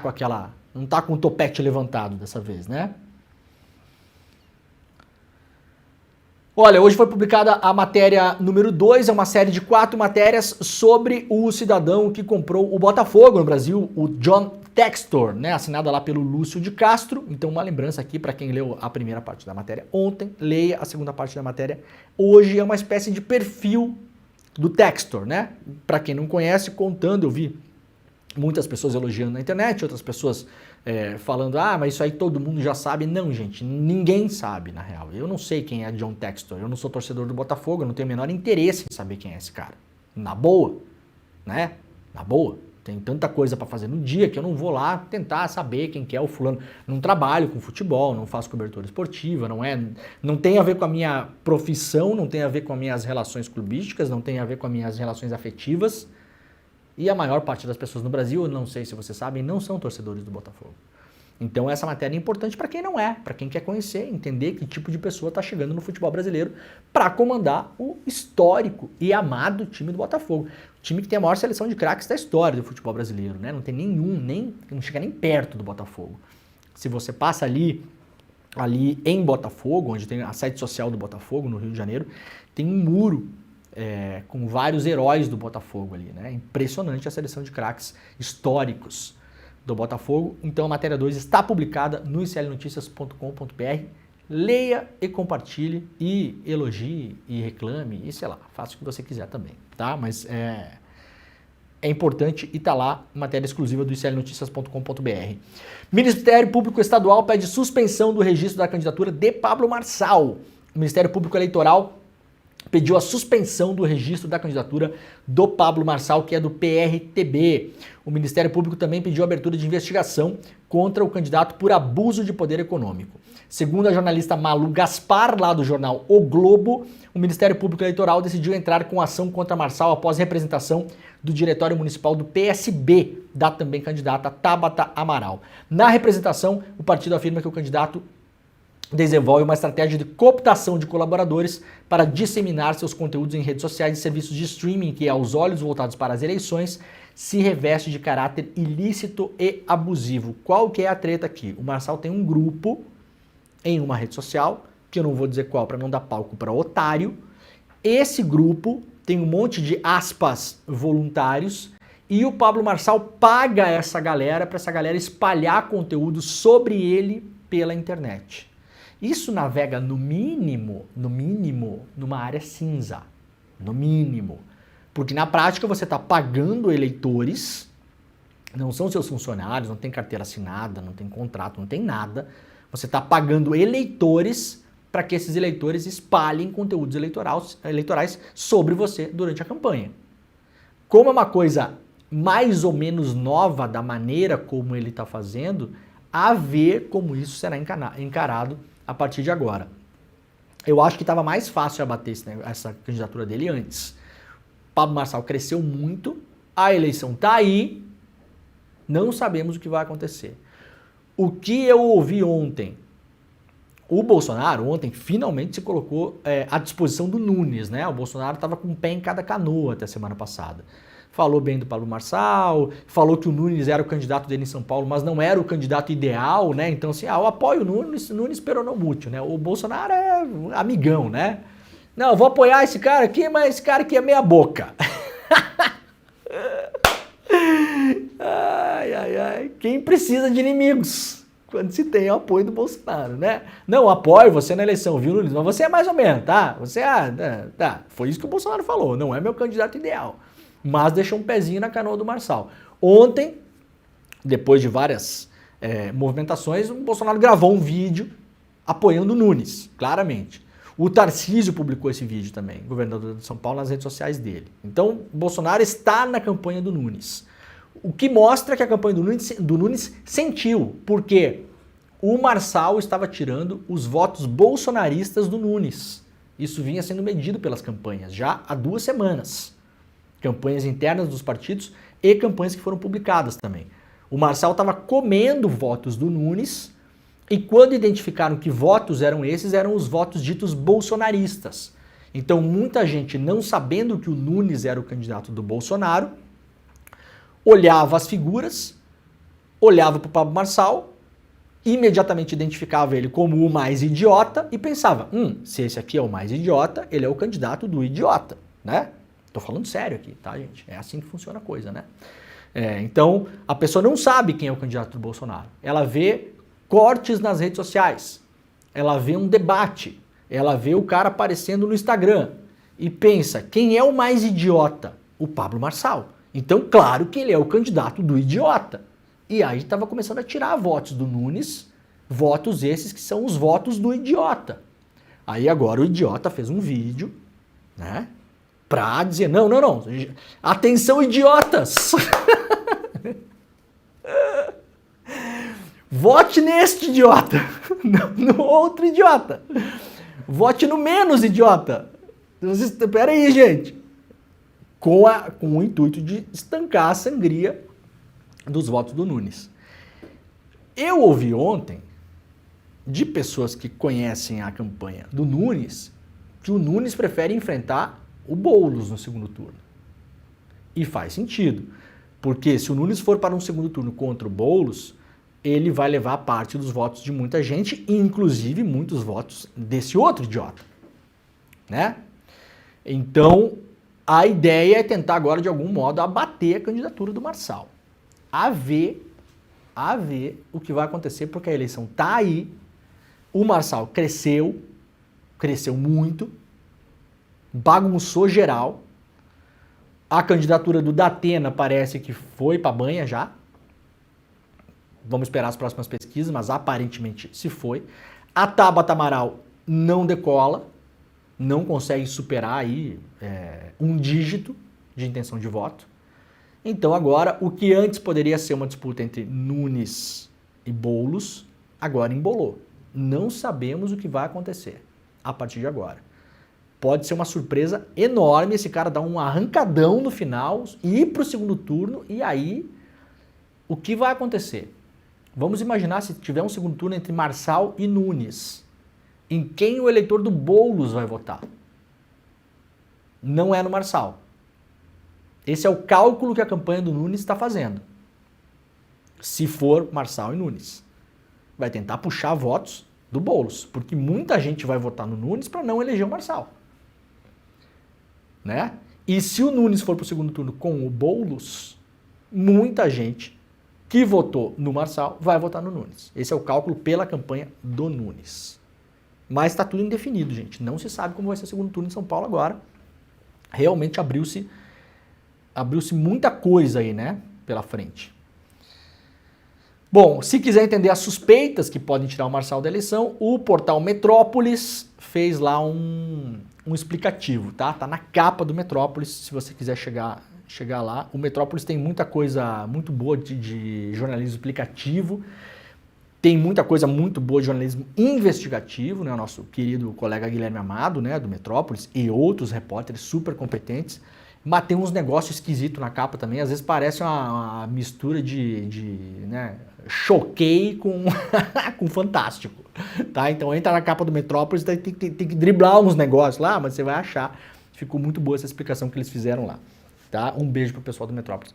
com o topete levantado dessa vez, né? Olha, hoje foi publicada a matéria número 2, é uma série de 4 matérias sobre o cidadão que comprou o Botafogo no Brasil, o John Textor, né, assinada lá pelo Lúcio de Castro. Então uma lembrança aqui para quem leu a primeira parte da matéria ontem, leia a segunda parte da matéria hoje. É uma espécie de perfil do Textor, né? Para quem não conhece, contando, eu vi muitas pessoas elogiando na internet, outras pessoas falando, mas isso aí todo mundo já sabe. Não, gente, ninguém sabe, na real. Eu não sei quem é John Textor, eu não sou torcedor do Botafogo, eu não tenho o menor interesse em saber quem é esse cara. Na boa, né? Na boa. Tem tanta coisa para fazer no dia que eu não vou lá tentar saber quem que é o fulano. Não trabalho com futebol, não faço cobertura esportiva, não tem a ver com a minha profissão, não tem a ver com as minhas relações clubísticas, não tem a ver com as minhas relações afetivas. E a maior parte das pessoas no Brasil, eu não sei se vocês sabem, não são torcedores do Botafogo. Então essa matéria é importante para quem não é, para quem quer conhecer, entender que tipo de pessoa está chegando no futebol brasileiro para comandar o histórico e amado time do Botafogo. O time que tem a maior seleção de craques da história do futebol brasileiro, né? Não tem nenhum, não chega nem perto do Botafogo. Se você passa ali em Botafogo, onde tem a sede social do Botafogo, no Rio de Janeiro, tem um muro com vários heróis do Botafogo ali, né? Impressionante a seleção de craques históricos do Botafogo. Então a matéria 2 está publicada no iclnoticias.com.br. Leia e compartilhe e elogie e reclame e sei lá, faça o que você quiser também, tá? Mas é importante e tá lá, matéria exclusiva do iclnoticias.com.br. Ministério Público Estadual pede suspensão do registro da candidatura de Pablo Marçal. O Ministério Público Eleitoral pediu a suspensão do registro da candidatura do Pablo Marçal, que é do PRTB. O Ministério Público também pediu a abertura de investigação contra o candidato por abuso de poder econômico. Segundo a jornalista Malu Gaspar, lá do jornal O Globo, o Ministério Público Eleitoral decidiu entrar com ação contra Marçal após representação do Diretório Municipal do PSB, da também candidata Tabata Amaral. Na representação, o partido afirma que o candidato desenvolve uma estratégia de cooptação de colaboradores para disseminar seus conteúdos em redes sociais e serviços de streaming que, aos olhos voltados para as eleições, se reveste de caráter ilícito e abusivo. Qual que é a treta aqui? O Marçal tem um grupo em uma rede social, que eu não vou dizer qual para não dar palco para otário. Esse grupo tem um monte de aspas voluntários e o Pablo Marçal paga essa galera para essa galera espalhar conteúdo sobre ele pela internet. Isso navega no mínimo, numa área cinza. No mínimo. Porque na prática você está pagando eleitores, não são seus funcionários, não tem carteira assinada, não tem contrato, não tem nada. Você está pagando eleitores para que esses eleitores espalhem conteúdos eleitorais sobre você durante a campanha. Como é uma coisa mais ou menos nova da maneira como ele está fazendo, a ver como isso será encarado a partir de agora. Eu acho que estava mais fácil abater essa candidatura dele antes. Pablo Marçal cresceu muito, a eleição está aí, não sabemos o que vai acontecer. O que eu ouvi ontem, o Bolsonaro ontem finalmente se colocou à disposição do Nunes, né? O Bolsonaro estava com um pé em cada canoa até a semana passada. Falou bem do Pablo Marçal, falou que o Nunes era o candidato dele em São Paulo, mas não era o candidato ideal, né? Então, assim, eu apoio o Nunes peronomútil, né? O Bolsonaro é amigão, né? Não, eu vou apoiar esse cara aqui, mas esse cara aqui é meia boca. Ai. Quem precisa de inimigos quando se tem o apoio do Bolsonaro, né? Não, apoio você na eleição, viu, Nunes? Mas você é mais ou menos, tá? Você tá. Foi isso que o Bolsonaro falou, não é meu candidato ideal. Mas deixou um pezinho na canoa do Marçal. Ontem, depois de várias movimentações, o Bolsonaro gravou um vídeo apoiando o Nunes, claramente. O Tarcísio publicou esse vídeo também, governador de São Paulo, nas redes sociais dele. Então, o Bolsonaro está na campanha do Nunes. O que mostra que a campanha do Nunes sentiu, porque o Marçal estava tirando os votos bolsonaristas do Nunes. Isso vinha sendo medido pelas campanhas já há 2 semanas. Campanhas internas dos partidos e campanhas que foram publicadas também. O Marçal estava comendo votos do Nunes e quando identificaram que votos eram esses, eram os votos ditos bolsonaristas. Então muita gente, não sabendo que o Nunes era o candidato do Bolsonaro, olhava as figuras, olhava para o Pablo Marçal, imediatamente identificava ele como o mais idiota e pensava, se esse aqui é o mais idiota, ele é o candidato do idiota, né? Tô falando sério aqui, tá, gente? É assim que funciona a coisa, né? Então, a pessoa não sabe quem é o candidato do Bolsonaro. Ela vê cortes nas redes sociais. Ela vê um debate. Ela vê o cara aparecendo no Instagram. E pensa, quem é o mais idiota? O Pablo Marçal. Então, claro que ele é o candidato do idiota. E aí estava começando a tirar votos do Nunes, votos esses que são os votos do idiota. Aí agora o idiota fez um vídeo, né? Pra dizer, não. Atenção, idiotas! Vote neste idiota, no outro idiota. Vote no menos idiota. Pera aí, gente. Com o intuito de estancar a sangria dos votos do Nunes. Eu ouvi ontem de pessoas que conhecem a campanha do Nunes que o Nunes prefere enfrentar o Boulos no segundo turno. E faz sentido, porque se o Nunes for para um segundo turno contra o Boulos, ele vai levar parte dos votos de muita gente, inclusive muitos votos desse outro idiota, né? Então, a ideia é tentar agora, de algum modo, abater a candidatura do Marçal. A ver o que vai acontecer, porque a eleição tá aí, o Marçal cresceu muito, bagunçou geral, a candidatura do Datena parece que foi pra banha já, vamos esperar as próximas pesquisas, mas aparentemente se foi. A Tabata Amaral não decola, não consegue superar aí um dígito de intenção de voto. Então agora, o que antes poderia ser uma disputa entre Nunes e Boulos, agora embolou. Não sabemos o que vai acontecer a partir de agora. Pode ser uma surpresa enorme esse cara dar um arrancadão no final, ir para o segundo turno, e aí o que vai acontecer? Vamos imaginar se tiver um segundo turno entre Marçal e Nunes. Em quem o eleitor do Boulos vai votar? Não é no Marçal. Esse é o cálculo que a campanha do Nunes está fazendo. Se for Marçal e Nunes. Vai tentar puxar votos do Boulos, porque muita gente vai votar no Nunes para não eleger o Marçal. Né? E se o Nunes for para o segundo turno com o Boulos, muita gente que votou no Marçal vai votar no Nunes. Esse é o cálculo pela campanha do Nunes. Mas está tudo indefinido, gente. Não se sabe como vai ser o segundo turno em São Paulo agora. Realmente abriu-se muita coisa aí, né, pela frente. Bom, se quiser entender as suspeitas que podem tirar o Marçal da eleição, o portal Metrópolis fez lá um explicativo, tá? Tá na capa do Metrópolis, se você quiser chegar lá. O Metrópolis tem muita coisa muito boa de jornalismo explicativo, tem muita coisa muito boa de jornalismo investigativo, né? O nosso querido colega Guilherme Amado, né, do Metrópolis, e outros repórteres super competentes. Mas tem uns negócios esquisitos na capa também, às vezes parece uma mistura né, Choquei com com Fantástico, tá? Então entra na capa do Metrópolis, tem que driblar uns negócios lá, mas você vai achar. Ficou muito boa essa explicação que eles fizeram lá, tá? Um beijo pro pessoal do Metrópolis,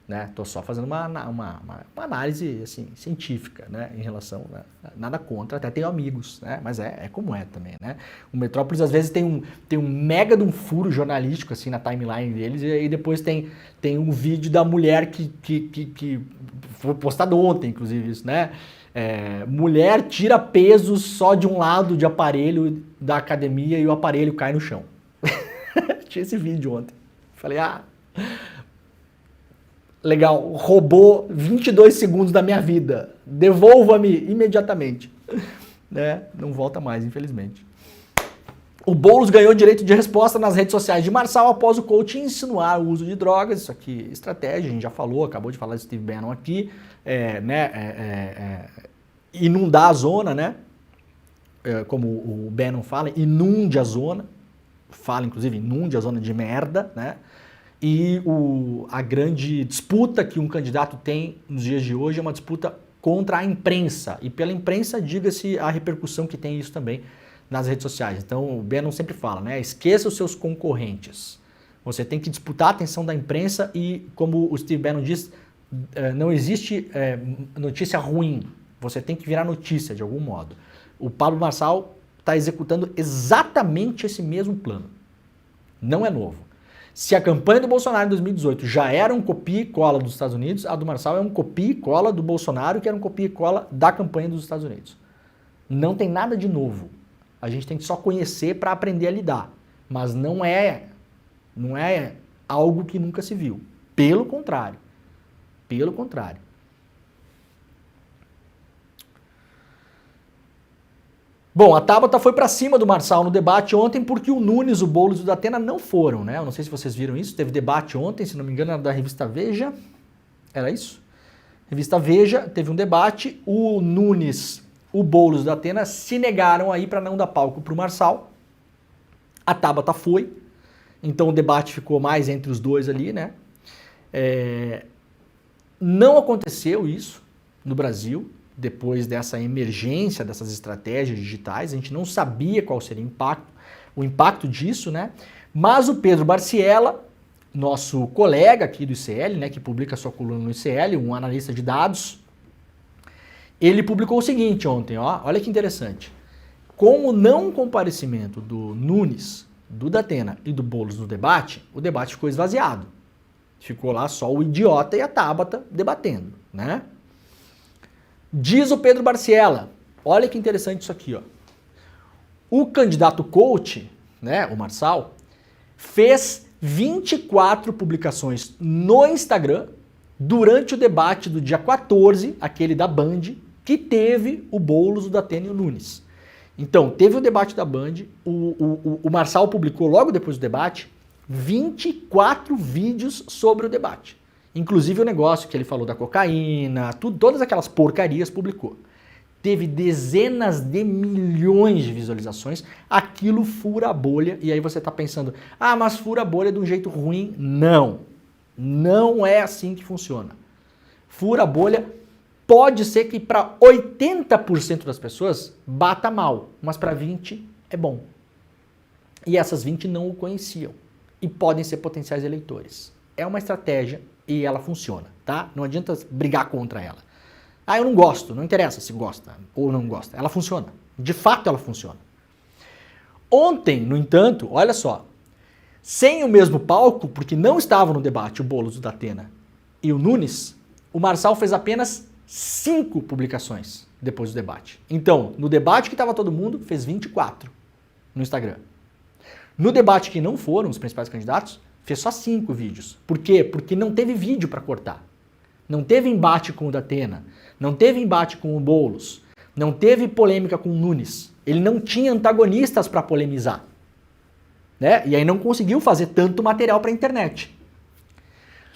né? Tô só fazendo uma análise assim, científica, né, em relação, né? Nada contra, até tenho amigos, né? Mas é como é também, né? O Metrópolis às vezes tem um mega de um furo jornalístico assim na timeline deles, e aí depois tem um vídeo da mulher que foi postado ontem, inclusive isso, né? Mulher tira peso só de um lado de aparelho da academia e o aparelho cai no chão. Tinha esse vídeo ontem. Falei, legal, roubou 22 segundos da minha vida. Devolva-me imediatamente. Né? Não volta mais, infelizmente. O Boulos ganhou direito de resposta nas redes sociais de Marçal após o coach insinuar o uso de drogas. Isso aqui é estratégia, a gente já falou, acabou de falar de Steve Bannon aqui. Inundar a zona, né? Como o Bannon fala, inunde a zona. Fala, inclusive, inunde a zona de merda, né? E a grande disputa que um candidato tem nos dias de hoje é uma disputa contra a imprensa. E pela imprensa, diga-se a repercussão que tem isso também nas redes sociais. Então, o Bannon sempre fala, né? Esqueça os seus concorrentes. Você tem que disputar a atenção da imprensa e, como o Steve Bannon diz, não existe notícia ruim. Você tem que virar notícia, de algum modo. O Pablo Marçal está executando exatamente esse mesmo plano. Não é novo. Se a campanha do Bolsonaro em 2018 já era um copia e cola dos Estados Unidos, a do Marçal é um copia e cola do Bolsonaro, que era um copia e cola da campanha dos Estados Unidos. Não tem nada de novo. A gente tem que só conhecer para aprender a lidar. Mas não é algo que nunca se viu. Pelo contrário. Pelo contrário. Bom, a Tabata foi para cima do Marçal no debate ontem porque o Nunes, o Boulos e o Datena não foram, né? Eu não sei se vocês viram isso, teve debate ontem, se não me engano, era da revista Veja, era isso? Revista Veja, teve um debate, o Nunes, o Boulos da Atena se negaram aí para não dar palco para o Marçal. A Tabata foi, então o debate ficou mais entre os dois ali, né? Não aconteceu isso no Brasil, depois dessa emergência dessas estratégias digitais, a gente não sabia qual seria o impacto disso, né? Mas o Pedro Barciela, nosso colega aqui do ICL, né, que publica sua coluna no ICL, um analista de dados, ele publicou o seguinte ontem, ó, olha que interessante. Com o não comparecimento do Nunes, do Datena e do Boulos no debate, o debate ficou esvaziado. Ficou lá só o idiota e a Tabata debatendo, né? Diz o Pedro Barciela, olha que interessante isso aqui, ó. O candidato coach, né, o Marçal, fez 24 publicações no Instagram durante o debate do dia 14, aquele da Band, que teve o Boulos, o Datena e o Nunes. Então, teve o debate da Band, o Marçal publicou logo depois do debate 24 vídeos sobre o debate. Inclusive o negócio que ele falou da cocaína, todas aquelas porcarias publicou. Teve dezenas de milhões de visualizações, aquilo fura a bolha, e aí você tá pensando, ah, mas fura a bolha de um jeito ruim. Não, não é assim que funciona. Fura a bolha, pode ser que para 80% das pessoas bata mal, mas para 20% é bom. E essas 20 não o conheciam, e podem ser potenciais eleitores. É uma estratégia e ela funciona, tá? Não adianta brigar contra ela. Ah, eu não gosto, não interessa se gosta ou não gosta. Ela funciona. De fato, ela funciona. Ontem, no entanto, olha só, sem o mesmo palco, porque não estavam no debate o Boulos, o Datena e o Nunes, o Marçal fez apenas 5 publicações depois do debate. Então, no debate que estava todo mundo, fez 24 no Instagram. No debate que não foram os principais candidatos, fez só 5 vídeos. Por quê? Porque não teve vídeo para cortar. Não teve embate com o Datena, não teve embate com o Boulos, não teve polêmica com o Nunes. Ele não tinha antagonistas para polemizar, né? E aí não conseguiu fazer tanto material para a internet.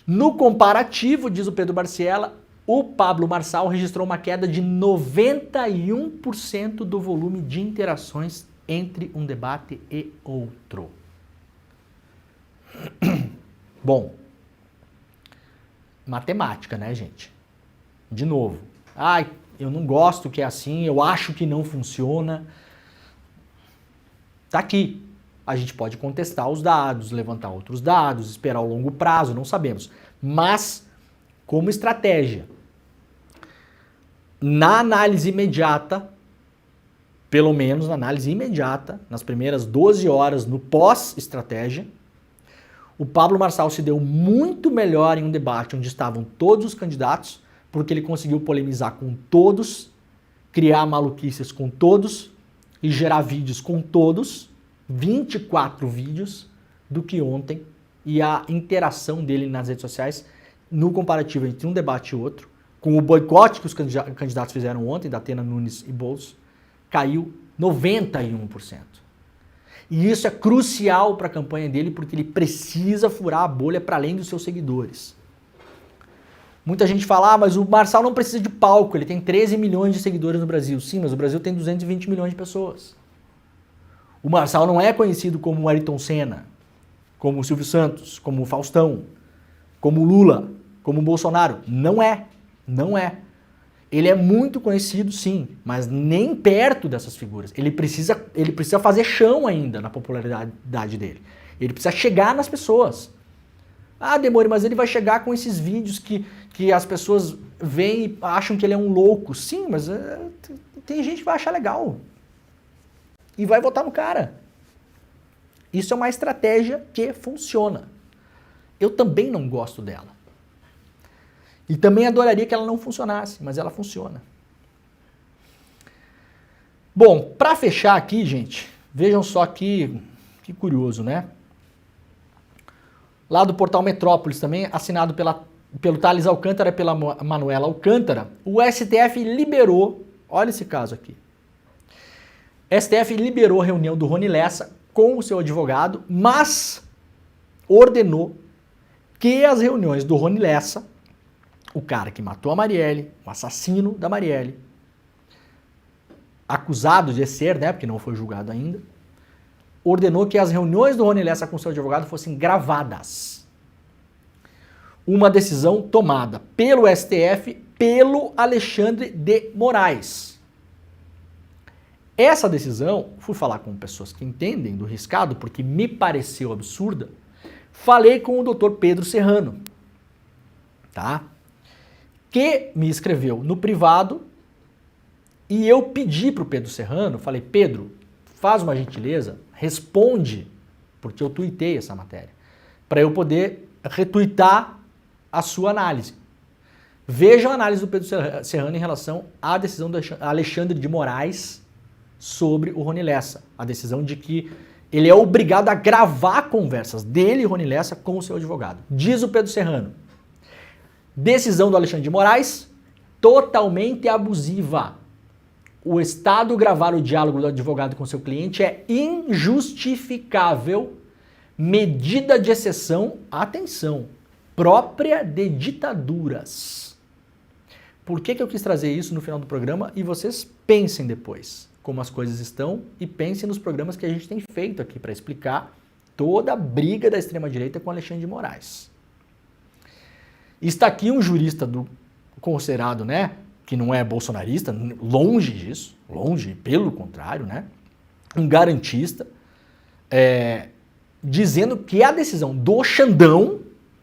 No comparativo, diz o Pedro Barciela, o Pablo Marçal registrou uma queda de 91% do volume de interações entre um debate e outro. Bom, matemática, né, gente? De novo. Ai, eu não gosto que é assim, eu acho que não funciona. Tá aqui. A gente pode contestar os dados, levantar outros dados, esperar o longo prazo, não sabemos. Mas, como estratégia, na análise imediata, pelo menos na análise imediata, nas primeiras 12 horas no pós-estratégia, o Pablo Marçal se deu muito melhor em um debate onde estavam todos os candidatos, porque ele conseguiu polemizar com todos, criar maluquices com todos e gerar vídeos com todos, 24 vídeos, do que ontem, e a interação dele nas redes sociais, no comparativo entre um debate e outro, com o boicote que os candidatos fizeram ontem, Datena, Nunes e Boulos, caiu 91%. E isso é crucial para a campanha dele, porque ele precisa furar a bolha para além dos seus seguidores. Muita gente fala, mas o Marçal não precisa de palco, ele tem 13 milhões de seguidores no Brasil. Sim, mas o Brasil tem 220 milhões de pessoas. O Marçal não é conhecido como o Ayrton Senna, como o Silvio Santos, como o Faustão, como o Lula, como o Bolsonaro. Não é. Não é. Ele é muito conhecido, sim, mas nem perto dessas figuras. Ele precisa fazer chão ainda na popularidade dele. Ele precisa chegar nas pessoas. Ah, Demore, mas ele vai chegar com esses vídeos que as pessoas veem e acham que ele é um louco. Sim, mas tem gente que vai achar legal. E vai votar no cara. Isso é uma estratégia que funciona. Eu também não gosto dela. E também adoraria que ela não funcionasse, mas ela funciona. Bom, para fechar aqui, gente, vejam só que curioso, né? Lá do portal Metrópolis também, assinado pelo Thales Alcântara e pela Manuela Alcântara, o STF liberou, olha esse caso aqui. STF liberou a reunião do Rony Lessa com o seu advogado, mas ordenou que as reuniões do Rony Lessa o cara que matou a Marielle, o assassino da Marielle, acusado de ser, né, porque não foi julgado ainda, ordenou que as reuniões do Rony Lessa com seu advogado fossem gravadas. Uma decisão tomada pelo STF, pelo Alexandre de Moraes. Essa decisão, fui falar com pessoas que entendem do riscado, porque me pareceu absurda, falei com o Dr. Pedro Serrano, tá? Que me escreveu no privado e eu pedi para o Pedro Serrano, falei, Pedro, faz uma gentileza, responde, porque eu tuitei essa matéria, para eu poder retuitar a sua análise. Veja a análise do Pedro Serrano em relação à decisão do Alexandre de Moraes sobre o Rony Lessa. A decisão de que ele é obrigado a gravar conversas dele, Rony Lessa, com o seu advogado. Diz o Pedro Serrano. Decisão do Alexandre de Moraes, totalmente abusiva. O Estado gravar o diálogo do advogado com seu cliente é injustificável, medida de exceção, atenção, própria de ditaduras. Por que eu quis trazer isso no final do programa? E vocês pensem depois como as coisas estão e pensem nos programas que a gente tem feito aqui para explicar toda a briga da extrema-direita com Alexandre de Moraes. Está aqui um jurista considerado, né, que não é bolsonarista, longe disso, longe, pelo contrário, né, um garantista, dizendo que a decisão do Xandão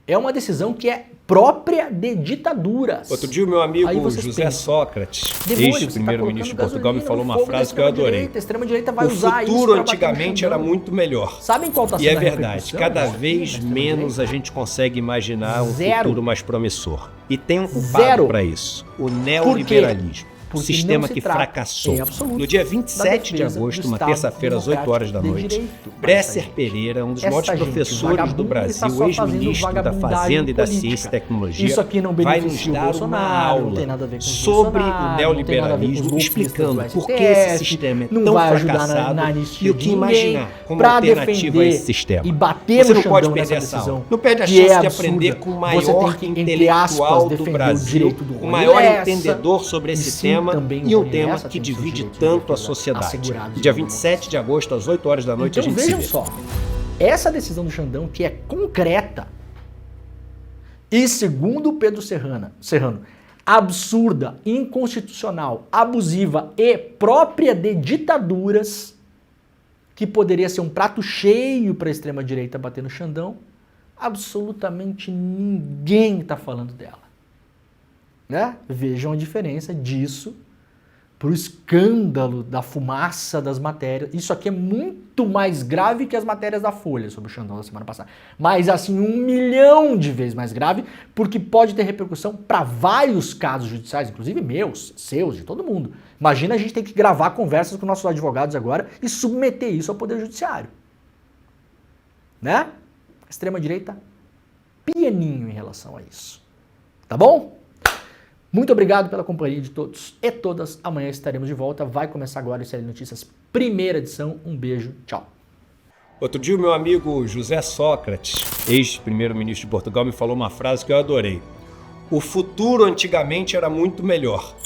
é uma decisão que é própria de ditaduras. Outro dia o meu amigo José Sócrates, ex-primeiro-ministro de Portugal, me falou uma frase que eu adorei. A extrema-direita vai o usar futuro antigamente era muito melhor. Sabem qual está sendo a repercussão? E é verdade, cada vez menos a gente consegue imaginar um futuro mais promissor. E tem um culpado para isso, o neoliberalismo. O sistema que fracassou. No dia 27 de agosto, uma terça-feira, às 8 horas da noite, Bresser Pereira, um dos maiores professores do Brasil, ex-ministro da Fazenda e da Ciência e Tecnologia, vai nos dar uma aula sobre o neoliberalismo, explicando por que esse sistema é tão fracassado e o que imaginar como alternativa a esse sistema. Você não pode perder essa aula. Não perde a chance de aprender com o maior intelectual do Brasil, o maior entendedor sobre esse tema, e um tema que divide tanto a sociedade. Dia 27 de agosto, às 8 horas da noite, então, a gente se vê. Vejam só, essa decisão do Xandão, que é concreta, e segundo Pedro Serrano, absurda, inconstitucional, abusiva e própria de ditaduras, que poderia ser um prato cheio para a extrema-direita bater no Xandão, absolutamente ninguém está falando dela. Né? Vejam a diferença disso para o escândalo da fumaça das matérias. Isso aqui é muito mais grave que as matérias da Folha sobre o Xandão da semana passada. Mas assim, 1 milhão de vezes mais grave, porque pode ter repercussão para vários casos judiciais, inclusive meus, seus, de todo mundo. Imagina a gente ter que gravar conversas com nossos advogados agora e submeter isso ao Poder Judiciário. Né? A extrema-direita, pianinho em relação a isso. Tá bom? Muito obrigado pela companhia de todos e todas. Amanhã estaremos de volta. Vai começar agora o ICL Notícias, primeira edição. Um beijo, tchau. Outro dia o meu amigo José Sócrates, ex-primeiro-ministro de Portugal, me falou uma frase que eu adorei. O futuro antigamente era muito melhor.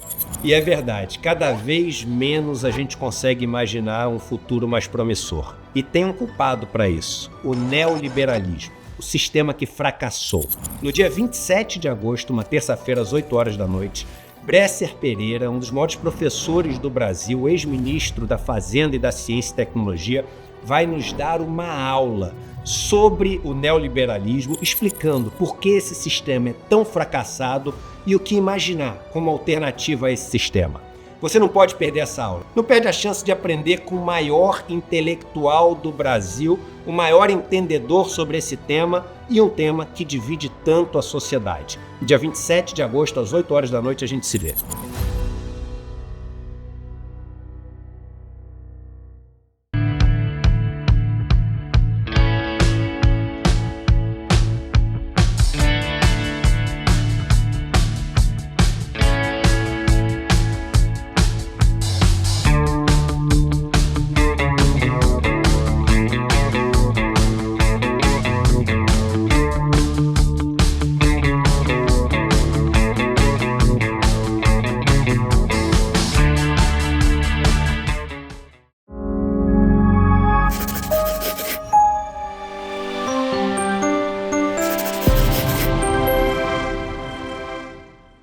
E é verdade, cada vez menos a gente consegue imaginar um futuro mais promissor. E tem um culpado para isso, o neoliberalismo. O sistema que fracassou. No dia 27 de agosto, uma terça-feira, às 8 horas da noite, Bresser Pereira, um dos maiores professores do Brasil, ex-ministro da Fazenda e da Ciência e Tecnologia, vai nos dar uma aula sobre o neoliberalismo, explicando por que esse sistema é tão fracassado e o que imaginar como alternativa a esse sistema. Você não pode perder essa aula. Não perde a chance de aprender com o maior intelectual do Brasil, o maior entendedor sobre esse tema e um tema que divide tanto a sociedade. Dia 27 de agosto, às 8 horas da noite, a gente se vê.